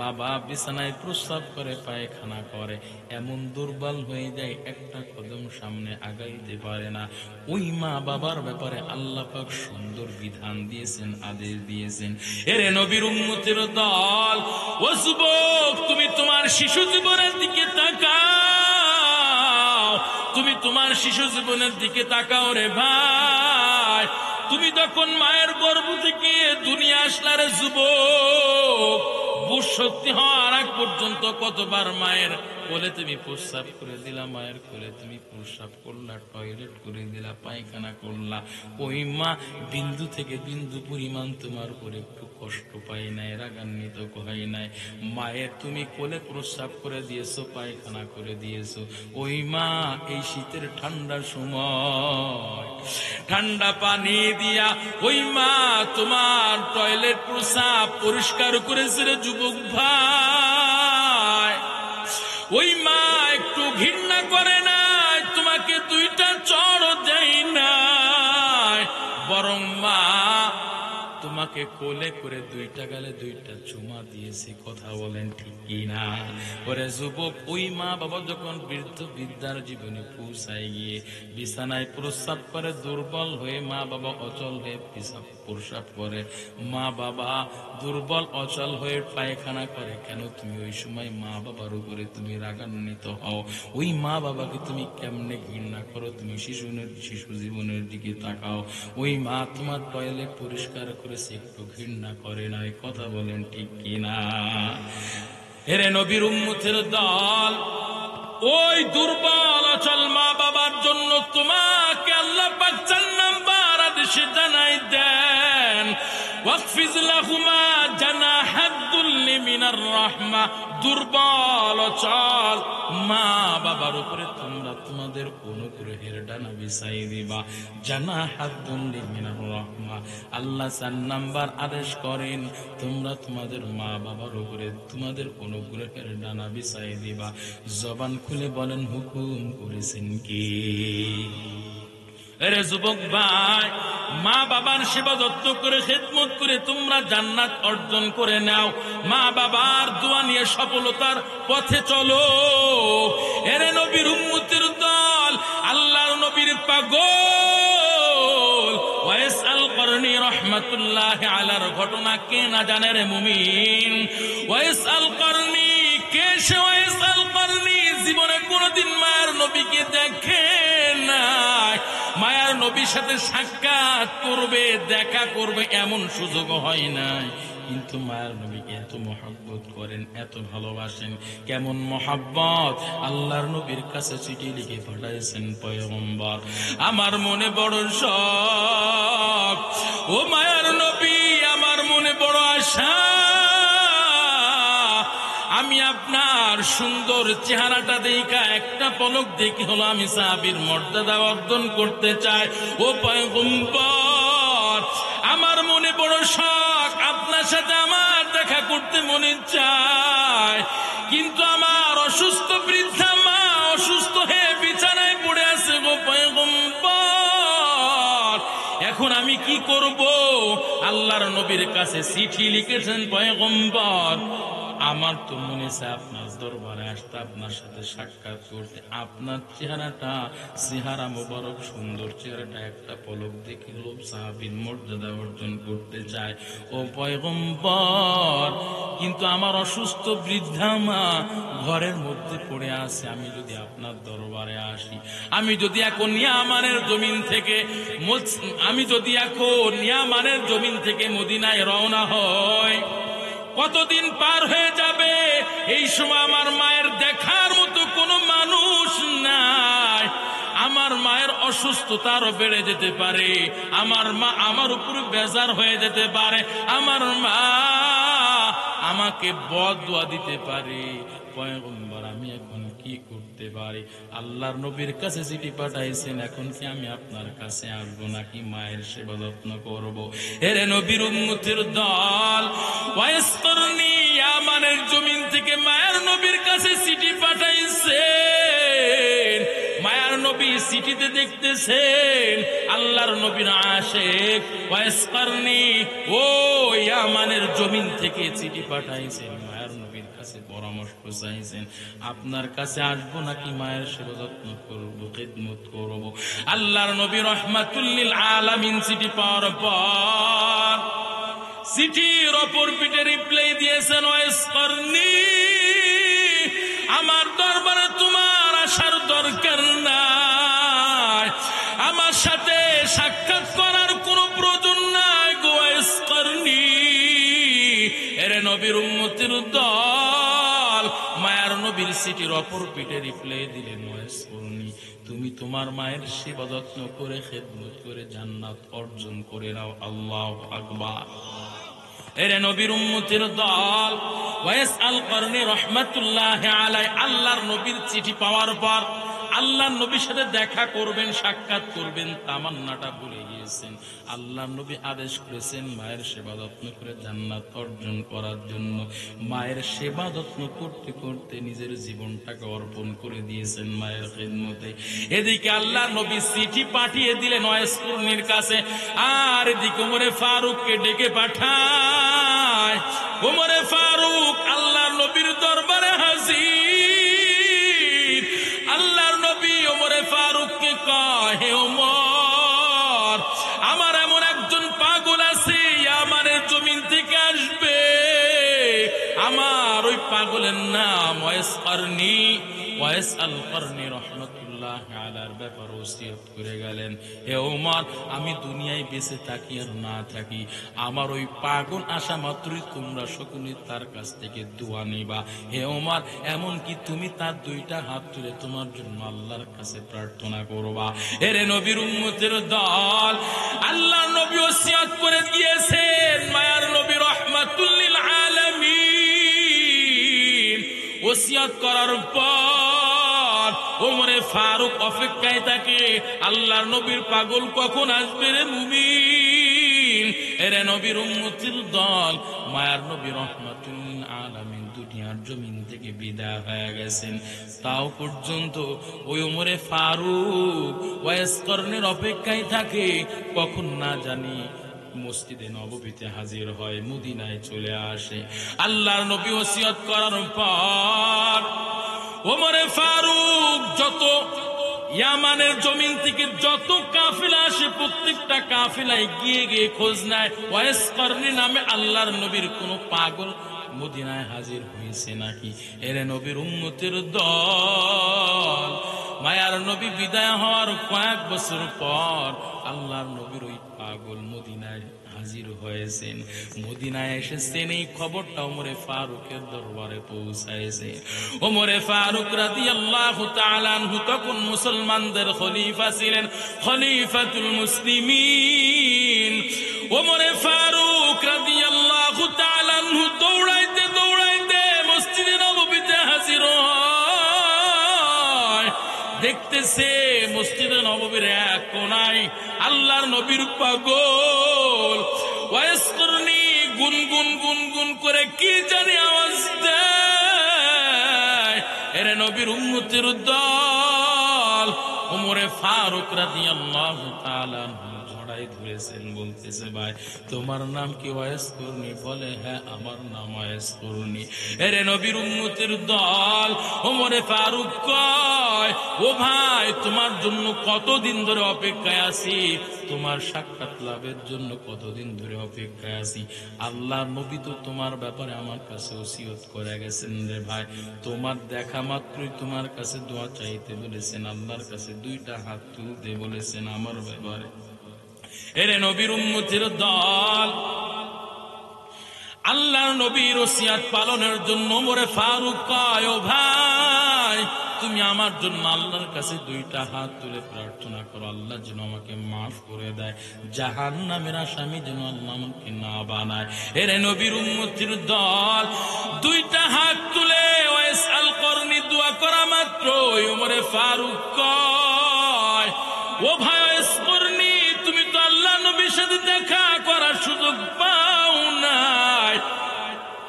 বাবা বিছানায় প্রস্রাব করে, পায়খানা করে, এমন দুর্বল হয়ে যায় একটা কদম সামনে আগাইতে পারে না। ওই মা বাবার ব্যাপারে আল্লাহ পাক সুন্দর বিধান দিয়েছেন, আদেশ দিয়েছেন। এরে নবীর উম্মতের দল, ও যুবক, তুমি তোমার শিশু জীবনের দিকে তাকাও, তুমি তোমার শিশু জীবনের দিকে তাকাও রে ভাই। তুমি তখন মায়ের গর্ভ থেকে দুনিয়া আসলা রে যুবক, বুঝ শক্তি হওয়ার আগ পর্যন্ত কতবার মায়ের কোলে তুমি প্রস্রাব করে দিলা, মায়ের কোলে তুমি প্রস্রাব করলা, টয়লেট করে দিলা, পায়খানা করলা। ওই মা বিন্দু থেকে বিন্দু পরিমাণ তোমার উপরে একটু কষ্ট পাই নাই, রাগান্বিত হয় নাই। মায়ের তুমি কোলে প্রস্রাব করে দিয়েছো, পায়খানা করে দিয়েছো। ওই মা এই শীতের ঠান্ডার সময় ঠান্ডা পানি দিয়া ওই মা তোমার টয়লেট প্রস্রাব পরিষ্কার করেছে রে যুবক ভাই। ওই মা একটু ঘৃণা করে নাই, তোমাকে 2টা চড় দেয় নাই, বরং মা তোমাকে কোলে করে 2টা গালে 2টা চুমা দিয়েছে। কথা বলেন ঠিক কিনা? ওরে যুবক, ওই মা বাবা যখন বৃদ্ধার জীবনে পৌঁছায় গিয়ে বিছানায় প্রস্রাব করে, দুর্বল হয়ে মা বাবা অচল হয়ে প্রস্রাব করে, মা বাবা দুর্বল অচল হয়ে পায়খানা করে, কেন তুমি ওই সময় মা বাবার উপরে তুমি রাগান্বিত হও? ওই মা বাবাকে তুমি কেমনে ঘৃণা করো? তুমি শিশু জীবনের দিকে তাকাও। ওই মা তোমার টয়লেট পরিষ্কার করেছে, একটু ঘৃণা করে না? কথা বলেন ঠিক কিনা? এরে নবীর উম্মতের দল, ওই দুর্বল অচল মা বাবার জন্য তোমাকে আল্লাহ পাক 4 নাম্বার আদেশে জানাই দেন, ওয়াকফিজ লাহুমা জানাহাদ দুল্লি মিনার রাহমা। দুর্বল অচল মা বাবার উপরে তোমরা তোমাদের অনুগ্রহের ডানা বিছাই দিবা। জানাহাদ দুল্লি মিনার রাহমা। আল্লাহ 4 নাম্বার আদেশ করেন, তোমরা তোমাদের মা বাবার উপরে তোমাদের অনুগ্রহের ডানা বিছাই দিবা। জবান খুলে বলেন, হুকুম করেছেন কি? আরে যুবক ভাই, মা বাবার সেবা যত্ন করে খেদমত করে তোমরা জান্নাত অর্জন করে নাও। মা বাবার দোয়া নিয়ে সফলতার পথে চলো। এরে নবীর উম্মতের দল, আল্লাহর নবীর পাগল ওয়াইস আল করনি রহমাতুল্লাহি আলাইহির ঘটনা কে না জানে রে মুমিন? ওয়াইস আল করনি কে? সে ওয়াইস আল করনি জীবনে কোনদিন মায়ের নবীকে দেখে নাই। মায়ার নবীর সাথে সাক্ষাৎ করবে, দেখা করবে এমন সুযোগ হয় নাই। কিন্তু মায়ের নবীকে এত মহব্বত করেন, এত ভালোবাসেন। কেমন মহব্বত! আল্লাহর নবীর কাছে চিঠি লিখে পাঠাইছেন পয়গম্বর। আমার মনে বড় শখ, ও মায়ার নবী, আমার মনে বড় আশা, আমি আপনার সুন্দর চেহারাটা দেখা একটা পলক দেখি হলো আমি সাহাবীর মর্যাদা অর্জন করতে চাই। ও পয়গম্বর, আমার মনে বড় শখ, আপনার সাথে আমার দেখা করতে মনে চায়। কিন্তু আমার অসুস্থ বৃদ্ধা মা অসুস্থ হয়ে বিছানায় পড়ে আছে গো পয়গম্বর, এখন আমি কি করব? আল্লাহর নবীর কাছে চিঠি লিখেছেন পয়গম্বর, আমার তো মনে চায় আপনার দরবারে আসতে, আপনার সাথে সাক্ষাৎ করতে। আপনার চেহারা মোবারক সুন্দর চেহারাটা একটা পলক দেখে লোক সাহাবীর মর্যাদা অর্জন করতে চায়। ও পয়গম্বর, কিন্তু আমার অসুস্থ বৃদ্ধা মা ঘরের মধ্যে পড়ে আছে। আমি যদি আপনার দরবারে আসি, আমি যদি এখন ইয়ামানের জমিন থেকে মদিনায় রওনা হয়, কতদিন পার হয়ে যাবে? এই সময় আমার মায়ের দেখার মতো কোনো মানুষ নাই। আমার মায়ের অসুস্থতা আরো বেড়ে যেতে পারে, আমার মা আমার উপরে বেজার হয়ে যেতে পারে, আমার মা আমাকে বদদুয়া দিতে পারে। পয়গম্বর, আমি এখন কি করতে পারি? আল্লাহর নবীর কাছে চিঠি পাঠাইছেন, এখন কি আমি আপনার কাছে আসবো নাকি মায়ের সেবা যত্ন করবো? এরে নবীর উম্মতের দল, ওয়াইস করনি ইয়ামানের জমিন থেকে মায়ের নবীর কাছে চিঠি পাঠাইছেন। মায়ার নবী চিঠিতে দেখতেছেন আল্লাহর নবীর আশিক ওয়াইস করনি ও ইয়ামানের জমিন থেকে চিঠি পাঠাইছেন, মায়ের নবীর কাছে পরামর্শ চাইছেন, আপনার কাছে আসবো নাকি মায়ের সেবা যত্ন করবো, খেদমত করবো? আল্লাহর নবী রহমাতুল লিল আলামিন চিঠি পাওয়ার পর চিঠির অপর পিঠে রিপ্লাই দিয়েছেন, ওয়াইস করনি, আমার দরবারে তোমার আসার দরকার নাই, আমার সাথে সাক্ষাৎ করার কোনো প্রয়োজন নাই গো ওয়াইস করনি। এরে নবীর উম্মতের দল, মায়ার নবীর চিঠির অপর পিঠে রিপ্লাই দিলেন, ওয়াইস করনি, তুমি তোমার মায়ের সেবা যত্ন করে খেদমত করে জান্নাত অর্জন করে নাও। আল্লাহু আকবার। এরে নবীর উম্মতের দল, ওয়াইস আল করনি রহমাতুল্লাহি আলাইহি আল্লাহর নবীর চিঠি পাওয়ার পর আল্লাহর নবীর সাথে দেখা করবেন, সাক্ষাৎ করবেন, তামান্নাটা ভুলে গিয়েছেন। আল্লাহর নবী আদেশ করেছেন মায়ের সেবা যত্ন করে জান্নাত অর্জন করার জন্য। মায়ের সেবা যত্ন করতে করতে নিজের জীবনটাকে অর্পণ করে দিয়েছেন মায়ের খেদমতে। এদিকে আল্লাহর নবী চিঠি পাঠিয়ে দিলেন ওয়াইস করনির কাছে, আর এদিকে ওমরে ফারুককে ডেকে পাঠায়। ওমরে ফারুক আল্লাহর নবীর দরবারে হাজির। আল্লাহর নবী ওমরে ফারুককে কয়, হে ওমর, আমার এমন একজন পাগল আছে, ইয়ামানের জমিন থেকে আসবে, আমার ওই পাগলের নাম ওয়াইস করনি। ওয়াইস আল করনি রহমাতুল্লাহি আলাইহির ব্যাপারে ওসিয়ত করে গেলেন, হে ওমর, আমি দুনিয়ায় বেঁচে থাকি আর না থাকি, আমার ওই পাগল আসা মাত্রই তোমরা সকলে তার কাছ থেকে দোয়া নিবা। হে ওমর, এমনকি তুমি তার দুইটা হাত তুলে তোমার জন্য আল্লাহর কাছে প্রার্থনা করবা। এরে নবীর উম্মতের দল, আল্লাহর নবী ওসিয়ত করে গিয়েছেন, মায়ার নবী রহমাতুল লিল আলামিন ওসিয়ত করার পর ওমরে ফারুক অপেক্ষায় থাকে, আল্লাহর নবীর পাগল কখন আসবে রে মুমিন। এরে নবীর উম্মতের দল, মায়ার নবী রহমাতুল আলামিন দুনিয়ার জমিন থেকে বিদায় হয়ে গেছেন, তাও পর্যন্ত ওই ওমরে ফারুক ওয়াইস করণের অপেক্ষায় থাকে, কখন না জানি মসজিদে নববীতে হাজির হয়, মদিনায় চলে আসে। আল্লাহর নবী ওসিয়ত করার পর ওমরে ফারুক যত ইয়ামানের জমিন থেকে যত কাফিলা আসে, প্রত্যেকটা কাফিলায় গিয়ে গিয়ে খোঁজ নেয় ওয়াইস করনি নামে আল্লাহর নবীর কোন পাগল মদিনায় হাজির হয়েছে নাকি। এরে নবীর উম্মতের দল, মায়ার নবী বিদায় হওয়ার কয়েক বছর পর আল্লাহর নবীর ওই পাগল মদিনায় হাজির হয়েছেন। মদিনায় এসেছেন, এই খবরটা ওমরে ফারুকের দরবারে পৌঁছায়ছে। ওমরে ফারুক রাদিয়াল্লাহু তাআলা আনহু তখন মুসলমানদের খলিফা ছিলেন, খলিফাতুল মুসলিমিন। ওমরে ফারুক রাদিয়াল্লাহু তাআলা আনহু দৌড়াইতে দৌড়াইতে মসজিদে নববীতে হাজির হয়। দেখতেছে মসজিদে নববীর এক কোনায় আল্লাহর নবীর পাগল ওয়াইস করনি গুনগুন গুনগুন করে কি জানি আওয়াজ দেয়। এরে নবীর উম্মতের দল, ওমরে ফারুক রাদিয়াল্লাহু তাআলা জড়াই ধরেছেন, বলতেছে ভাই তোমার নাম কি ওয়াইস করনি? বলে হ্যাঁ আমার নাম ওয়াইস করনি। এরে নবীর উম্মতের দল, ওমরে ফারুক কয় ও ভাই তোমার জন্য কতদিন ধরে অপেক্ষায় আছি, তোমার সাক্ষাৎ লাভের জন্য কতদিন ধরে অপেক্ষায় আছি। আল্লাহ নবী তো তোমার ব্যাপারে আমার কাছে ওসিয়ত করে গেছেন রে ভাই, তোমার দেখা মাত্রই তোমার কাছে দোয়া চাইতে বলেছেন, আল্লাহর কাছে দুইটা হাত তুলতে বলেছেন আমার ব্যাপারে। এরে নবীর উম্মতের দল, আল্লাহর নবীর ওসিয়ত পালনের জন্য ওমরে ফারুক কয় ও ভাই তুমি আমার জন্য আল্লাহর কাছে দুইটা হাত তুলে প্রার্থনা করো, আল্লাহ যেন আমাকে মাফ করে দেয়, জাহান্নামের আসামি যেন আল্লাহ আমাকে না বানায়। এরে নবীর উম্মতের দল, দুইটা হাত তুলে ওয়াইস আল করনি দোয়া করা মাত্র ওমরে ফারুক কয় ও ভাই ওয়াইস করনি তুমি তো আল্লাহ নবীর সাথে দেখা করার সুযোগ পাও নাই,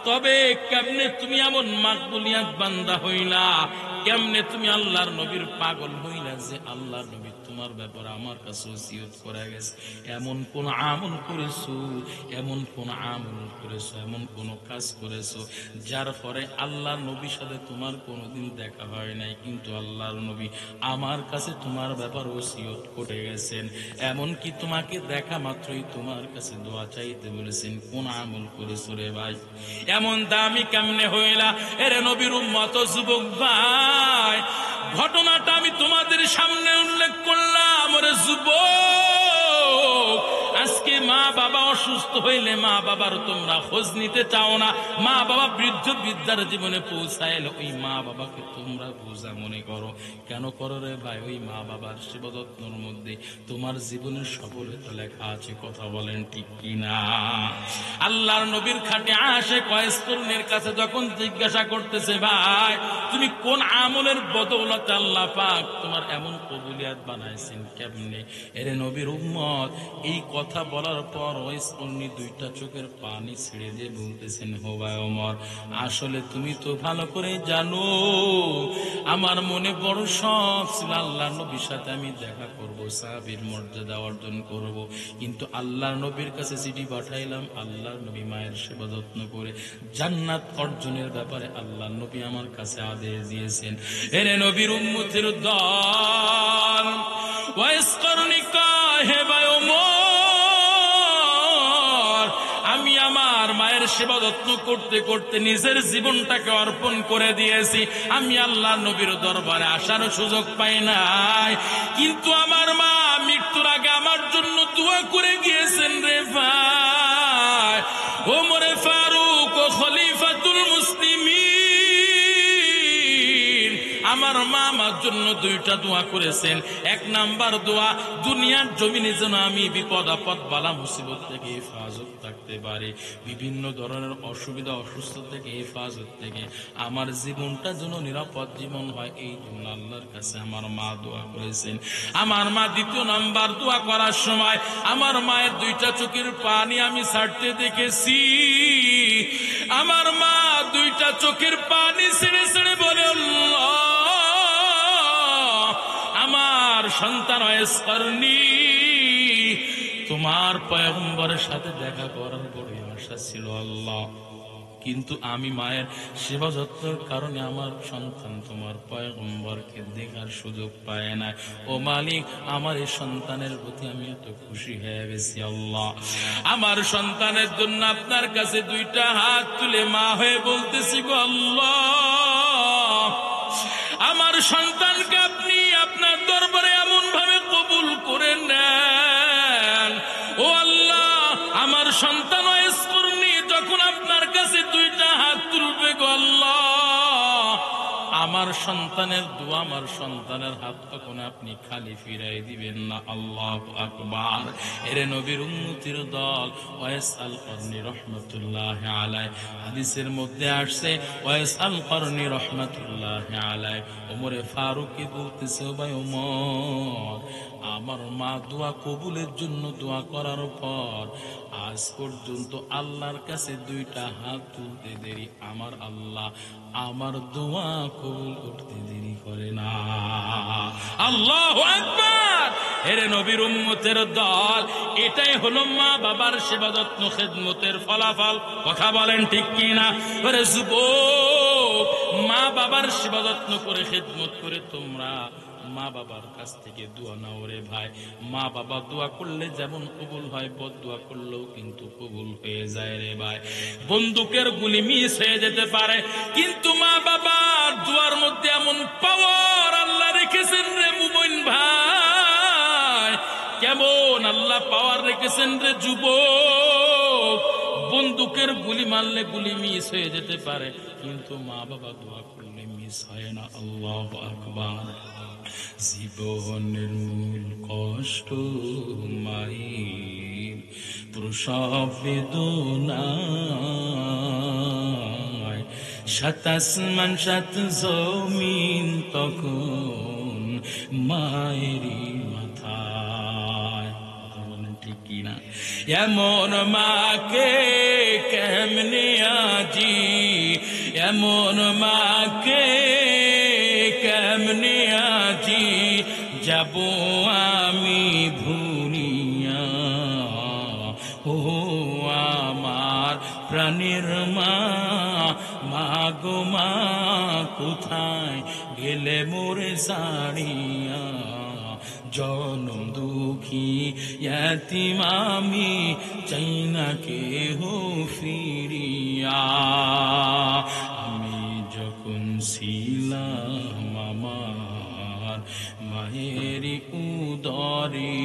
তবে কেমনে তুমি এমন মাকবুলিয়াত বান্দা হইলা, কেমনে তুমি আল্লাহর নবীর পাগল হইলা যে আল্লাহর নবী তোমার ব্যাপারে আমার কাছে ওসিয়ত করে গেছে। এমন কোন আমল করেছো, এমন কোন আমল করেছো, এমন কোন কাজ করেছো যার পরে আল্লাহর নবীর সাথে তোমার কোনোদিন দেখা হয় নাই, কিন্তু আল্লাহর নবী আমার কাছে তোমার ব্যাপারে ওসিয়ত করে গেছেন, এমন কি তোমাকে দেখা মাত্রই তোমার কাছে দোয়া চাইতে বলেছেন, কোন আমল করেছো রে ভাই? এমন দামি কেমনে হইলা? এরে নবীর উম্মত যুবক ভাই, ঘটনাটা আমি তোমাদের সামনে উল্লেখ করলাম। ওরে যুবক, আজকে মা বাবা অসুস্থ হইলে মা বাবার তোমরা খোঁজ নিতে চাও না, মা বাবা বৃদ্ধ বৃদ্ধার জীবনে পৌঁছাইলে ওই মা বাবাকে তোমরা বোঝা মনে করো। কেন করো রে ভাই? ওই মা বাবার সেবা যত্নের মধ্যে তোমার জীবনের সফলতা লেখা আছে, কথা বলেন ঠিক কিনা? আল্লাহর নবীর খাটে আসে কয়েস তরুণের কাছে যখন জিজ্ঞাসা করতেছে ভাই তুমি কোন আমলের বদৌলতে আল্লাহ পাক তোমার এমন কবুলিয়াত বানাইছেন কেমনে? এরে নবীর উম্মত, এই কথা বলার পর ওয়াইস করনি দুইটা চোখের পানি ছেড়ে দিয়ে বলতেছেন হো ভাই ওমর, আসলে তুমি তো ভালো করে জানো আমার মনে বড় শখ ছিল আল্লাহর নবীর সাথে আমি দেখা করব, সাহাবীর মর্যাদা অর্জন করব, কিন্তু আল্লাহর নবীর কাছে চিঠি পাঠাইলাম, আল্লাহর নবী মায়ের সেবা যত্ন করে জান্নাত অর্জনের ব্যাপারে আল্লাহর নবী আমার কাছে আদেশ দিয়েছেন। এরে নবীর উম্মতের দল, ওয়াইস করনি কয় হে ভাই ওমর, আমি আমার মায়ের সেবা যত্ন করতে করতে নিজের জীবনটাকে অর্পণ করে দিয়েছি, আমি আল্লাহর নবীর দরবারে আসার সুযোগ পাই নাই, কিন্তু আমার মা মৃত্যুর আগে আমার জন্য দোয়া করে গিয়েছেন রে ভাই। ওমরে ফারুক ও খলিফাতুল মুসলিমিন, আমার মা আমার জন্য দুইটা দোয়া করেছেন। এক নাম্বার দোয়া, দুনিয়ার জমিনে যেন আমি বিপদ আপদ বালা মুসিবত থেকে হেফাজত থাকতে পারি, বিভিন্ন ধরনের অসুবিধা অসুস্থ থেকে হেফাজত থেকে আমার জীবনটা যেন নিরাপদ জীবন হয়, এই জন্য আল্লাহর কাছে আমার মা দোয়া করেছেন। আমার মা দ্বিতীয় নাম্বার দোয়া করার সময় আমার মায়ের দুইটা চোখের পানি আমি ছাড়তে দেখেছি। আমার মা দুইটা চোখের পানি ছেড়ে ছেড়ে বলে, আল্লাহ আমার সন্তান ওয়াইস-কারনী, তোমার পয়গম্বরের সাথে দেখা করার বড় আশা ছিল আল্লাহ, কিন্তু আমি মায়ের সেবা যত্নের কারণে আমার সন্তান তোমার পয়গম্বরকে দেখার সুযোগ পায় না। ও মালিক, আমার এই সন্তানের প্রতি আমি এত খুশি হয়ে গেছি আল্লাহ। আমার সন্তানের জন্য আপনার কাছে দুইটা হাত তুলে মা হয়ে বলতেছি, গো আল্লাহ, আমার সন্তানকে আপনি আপনার দরবারে এমন ভাবে কবুল করে নেন। ও আল্লাহ, আমার সন্তান ওয়াইস-কারনী যখন আপনার কাছে দুইটা হাত তুলবে, গো আল্লাহ, আমার সন্তানের দোয়া, আমার সন্তানের হাত তখন আপনি খালি ফিরাই দিবেন না। আল্লাহু আকবার। এরে নবীর উম্মতির দল ওয়াইস আল-কারনী রহমাতুল্লাহি আলাইহি, হাদিসের মধ্যে আসছে ওয়াইস আল-কারনী রহমাতুল্লাহি আলাইহি ওমরে ফারুককে বলতেছে, ও ভাই ওমর, আমার মা দোয়া কবুলের জন্য দোয়া করার পর আজ পর্যন্ত আল্লাহর কাছে দুইটা হাত তুলতে দেরি আমার আল্লাহ আমার দোয়া কবুল করতে দেরি করে না। আল্লাহু আকবার। এরে নবীর উম্মতের দল, এটাই হলো মা বাবার সেবা যত্ন খেদমতের ফলাফল। কথা বলেন ঠিক কি না? ওরে যুবক, মা বাবার সেবা যত্ন করে খেদমত করে তোমরা মা বাবার কাছ থেকে দোয়া নাও রে ভাই। মা বাবা দোয়া করলে যেমন কবুল হয়, বদ দোয়া করলেও কিন্তু কবুল হয়ে যায় রে ভাই। বন্দুকের গুলি মিস হয়ে যেতে পারে, কিন্তু মা বাবার দোয়ার মধ্যে এমন পাওয়ার আল্লাহ রেখেছেন রে মুমিন ভাই। কেমন আল্লাহ পাওয়ার রেখেছেন রে যুবক। বন্দুকের গুলি মারলে গুলি মিস হয়ে যেতে পারে, কিন্তু মা বাবা দোয়া করলে মিস হয় না। আল্লাহু আকবার। জীবনের মূল কষ্ট মায়ের প্রসব বেদনায়, সাত আসমান সাত জমিন তখন মায়েরই মাথায়। ঠিক কিনা? এমন মাকে কেমনে আজি, এমন মাকে কেমনে আজি যাব আমি ভুলিয়া। ও আমার প্রাণের মা, মা গো মা, কোথায় গেলে মোরে সারিয়া। জনম দুঃখী ইয়াতিম আমি, চাই না কেহ ফিরিয়া। আমি যখন ছিলাম আমার মায়েরই উদরে,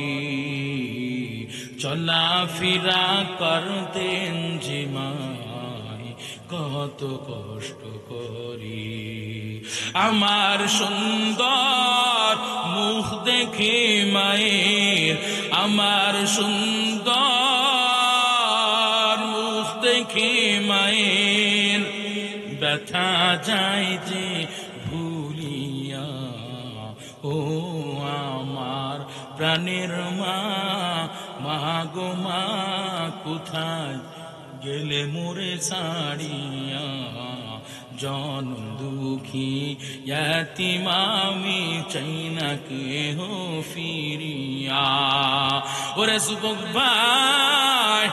চলাফেরা করতেন যে মায় কত কষ্ট করি। আমার সুন্দর মুখ দেখে মায়ের, আমার সুন্দর মুখ দেখে মায়ের ব্যথা যায় যে ভুলিয়া। ও আমার প্রাণের মা, মা গো মা, কোথায় গেলে মোরে ছাড়িয়া। জনম দুঃখী ইয়াতিম আমি, চাই না কেহ ফিরিয়া। ওরে যুবক ভাই,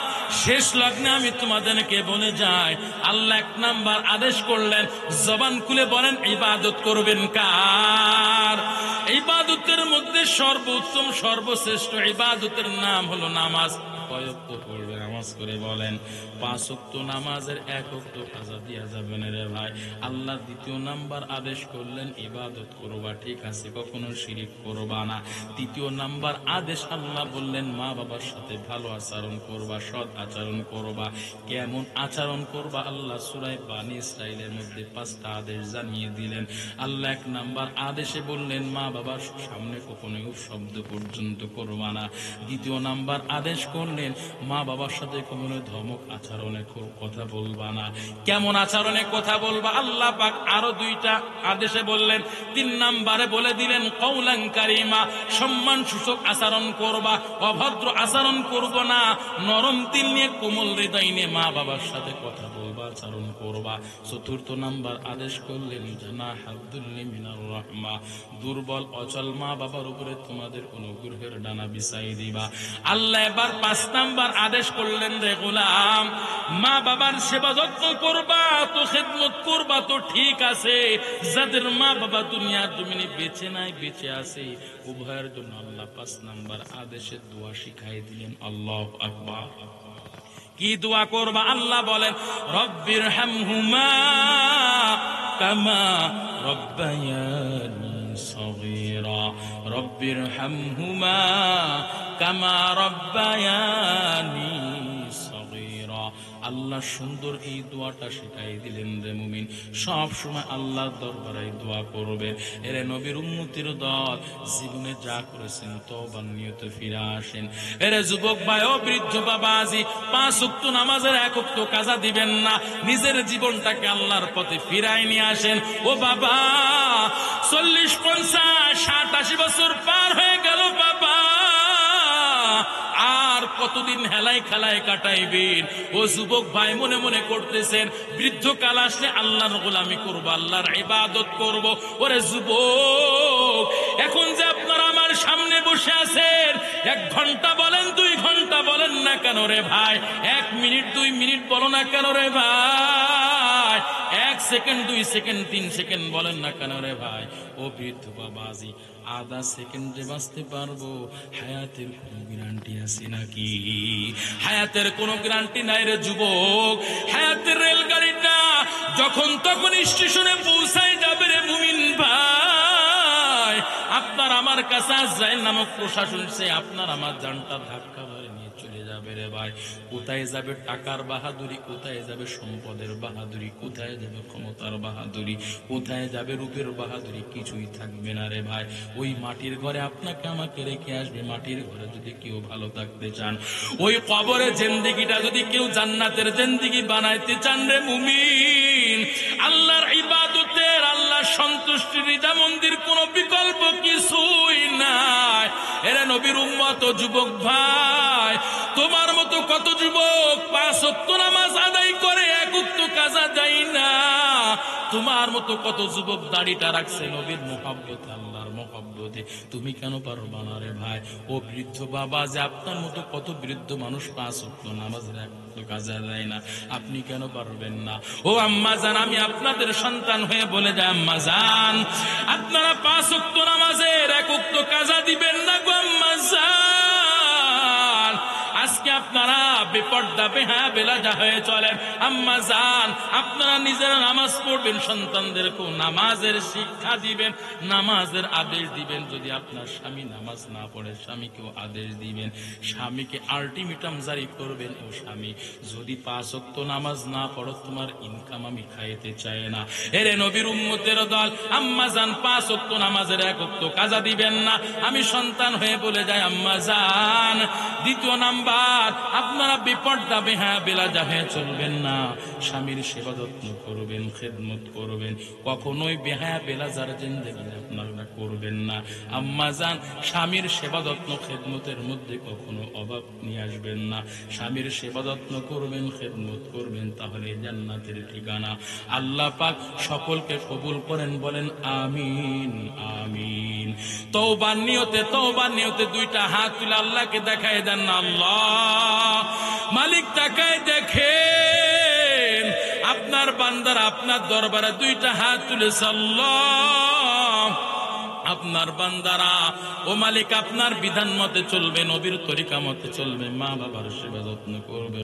শেষ লগ্নে আমি তোমাদেরকে বলে যাই, আল্লাহ এক নাম্বার আদেশ করলেন, জবান খুলে বলেন ইবাদত করবেন কার? ইবাদতের মধ্যে সর্বোত্তম সর্বশ্রেষ্ঠ ইবাদতের নাম হলো নামাজ। কয়েক পড়বেন আমার আওয়াজ করে বলেন 5 ওয়াক্ত নামাজের 1 ওয়াক্ত কাজা দিয়া যাবে না রে ভাই। আল্লাহ দ্বিতীয় নাম্বার আদেশ করলেন ইবাদত করবা, ঠিক আছে, কখনো শিরিক করবা না। তৃতীয় নাম্বার আদেশ আল্লাহ বললেন মা বাবার সাথে ভালো আচরণ করবা, সৎ আচরণ করবা। কেমন আচরণ করবা আল্লাহ সূরা বানী ইসরাইলের মধ্যে 5টা আদেশ জানিয়ে দিলেন। আল্লাহ 1 নাম্বার আদেশে বললেন মা বাবার সামনে কখনোই শব্দ পর্যন্ত করবা না। দ্বিতীয় নাম্বার আদেশ করলেন মা বাবার সাথে কখনো ধমক আচরণে কথা বলবা না। কেমন আচরণে কথা বলবা আল্লাহ পাক আরো 2টা আদেশে বললেন। 3 নাম্বারে বলে দিলেন কওলান কারীমা, সম্মান সূচক আচরণ করবা, অভদ্র আচরণ করব না, নরম দিল নিয়ে কোমল হৃদয় নিয়ে মা বাবার সাথে কথা বলবা, আচরণ করবা। 4র্থ নাম্বার আদেশ করলেন জানা হাবদুল্লি মিনার রাহমা, দুর্বল অচল মা বাবার উপরে তোমাদের অনুগ্রহের ডানা বিছাই দিবা। আল্লাহ এবার 5 নাম্বার আদেশ করলেন রে গোলাম, মা বাবার সেবা যত্ন করবা তো খেদমত করবা তো ঠিক আছে, যাদের মা বাবা দুনিয়ার জমিনে বেঁচে নাই বেঁচে আছে উভয়ের জন্য আল্লাহ 5 নাম্বার আদেশে দোয়া শিখাই দিলেন। আল্লাহু আকবার। কি দোয়া করবা আল্লাহ বলেন রব্বির হামহুমা কামা রব্বায়ানি সগীরা, রব্বির হামহুমা কামা রব্বায়ানি সগীরা। আল্লাহ সুন্দর এই দোয়াটা শিখাই দিলেন রে মুমিন। সব সময় আল্লাহর দরবারে দোয়া করবেন। এরে নবীর উম্মতির দল, জীবনে যা করেছেন তওবার নিয়তে ফিরে আসেন। এরে যুবক ভাই ও বৃদ্ধ বাবাজি, 5 ওয়াক্ত নামাজের 1 ওয়াক্ত কাজা দিবেন না, নিজের জীবনটাকে আল্লাহর পথে ফিরায় নিয়ে আসেন। ও বাবা 40, 50, 60, 80 বছর পার হয়ে গেল বাবা, আর কতদিন হেলাই খেলায় কাটাইবেন? ও যুবক ভাই মনে মনে করতেছেন বৃদ্ধ কাল আসলে আল্লাহর গোলামি করব, আল্লাহর ইবাদত করব। ওরে যুবক, এখন যে আপনারা আমার সামনে বসে আছেন, 1 ঘন্টা বলেন 2 ঘন্টা বলেন না কেন রে ভাই, 1 মিনিট 2 মিনিট বলো না কেন রে ভাই, 1 সেকেন্ড 2 সেকেন্ড 3 সেকেন্ড বলেন না কেন রে ভাই? ও বৃদ্ধ বাবাজি, আধা সেকেন্ডে বাঁচতে পারবো, হায়াতের কোনো গ্যারান্টি আছে নাকি? হায়াতের কোনো গ্যারান্টি নাই রে যুবক। হায়াতের রেলগাড়িটা যখন তখন স্টেশনে পৌঁছায় যাবে রে মুমিন ভাই। আপনার আমার কাছে আজরাইল নামক প্রশাসন সে আপনার আমার জানটা ধাক্কা ধরে নিয়ে চলে যাবে রে ভাই। কোথায় যাবে টাকার বাহাদুরি, কোথায় যাবে সম্পদের বাহাদুরি, কোথায় যাবে ক্ষমতার বাহাদুরি, কোথায় যাবে রূপের বাহাদুরি, কিছুই থাকবে না রে ভাই। ওই মাটির ঘরে আপনাকে আমাকে রেখে আসবে। মাটির ঘরে যদি কেউ ভালো থাকতে চান, ওই কবরে জিন্দেগিটা যদি কেউ জান্নাতের জিন্দেগি বানাইতে চান রে মুমিন, আল্লাহর ইবাদতের, আল্লাহর সন্তুষ্টির রিজামন্দির কোন বিকল্প কিছুই নাই। এরা নবীর উম্মত ও যুবক ভাই, তোমার মতো কত যুবক 5 ওয়াক্ত নামাজ আদায় করে 1 ওয়াক্ত কাজা দেয় না। তোমার মতো কত যুবক দাড়িটা রাখছে নবীর মুহাব্বতে, আল্লাহর মুহাব্বতে, তুমি কেন পারবা না রে ভাই? ও বৃদ্ধ বাবা, যে আপনার মতো কত বৃদ্ধ মানুষ 5 ওয়াক্ত নামাজের 1 ওয়াক্ত কাজা দেয় না, আপনি কেন পারবেন না? ও আম্মা জান, আমি আপনাদের সন্তান হয়ে বলে যাই আম্মা জান, আপনারা 5 ওয়াক্ত নামাজের 1 ওয়াক্ত কাজা দিবেন না গো আম্মা জান। আজকে আপনারা বেপর্দা বেহায়া বেলাজা হয়ে চলেন। আম্মা জান, আপনারা নিজেরা নামাজ পড়বেন, সন্তানদেরকেও নামাজের শিক্ষা দিবেন, নামাজের আদেশ দিবেন। যদি আপনার স্বামী নামাজ না পড়ে, স্বামীকেও আদেশ দিবেন, স্বামীকে আলটিমেটাম জারি করবেন, ও স্বামী যদি 5 ওয়াক্ত নামাজ না পড়ো, তোমার ইনকাম আমি খাইতে চাই না। এরে নবীর উম্মতের দল, আম্মা জান 5 ওয়াক্ত নামাজের 1 ওয়াক্ত কাজা দিবেন না। আমি সন্তান হয়ে বলে যাই আম্মা জান, দ্বিতীয় নাম্বার, আপনারা বিপর্দা বেহায়া বেলাজা হয়ে চলবেন না। স্বামীর সেবা যত্ন করবেন, খেদমত করবেন, কখনোই বেহায়া বেলাজার জিন্দেগি আপনারা করবেন না। আম্মা জান, স্বামীর সেবা যত্ন খেদমতের মধ্যে কখনো অভাব নিয়ে আসবেন না। স্বামীর সেবা যত্ন করবেন, খেদমত করবেন, তাহলে জান্নাতের ঠিকানা। আল্লাহ পাক সকলকে কবুল করেন, বলেন আমিন আমিন। তওবার নিয়তে 2টা হাত তুলে আল্লাহকে দেখায় দেন না। আল্লাহ মালিক তাকায় দেখেন, আপনার বান্দারা আপনার দরবারে 2টা হাত তুলেছে। আল্লাহ, আপনার বান্দারা, ও মালিক আপনার বিধান মতে চলবে, নবীর তরিকা মতে চলবে, মা বাবার সেবা যত্ন করবে।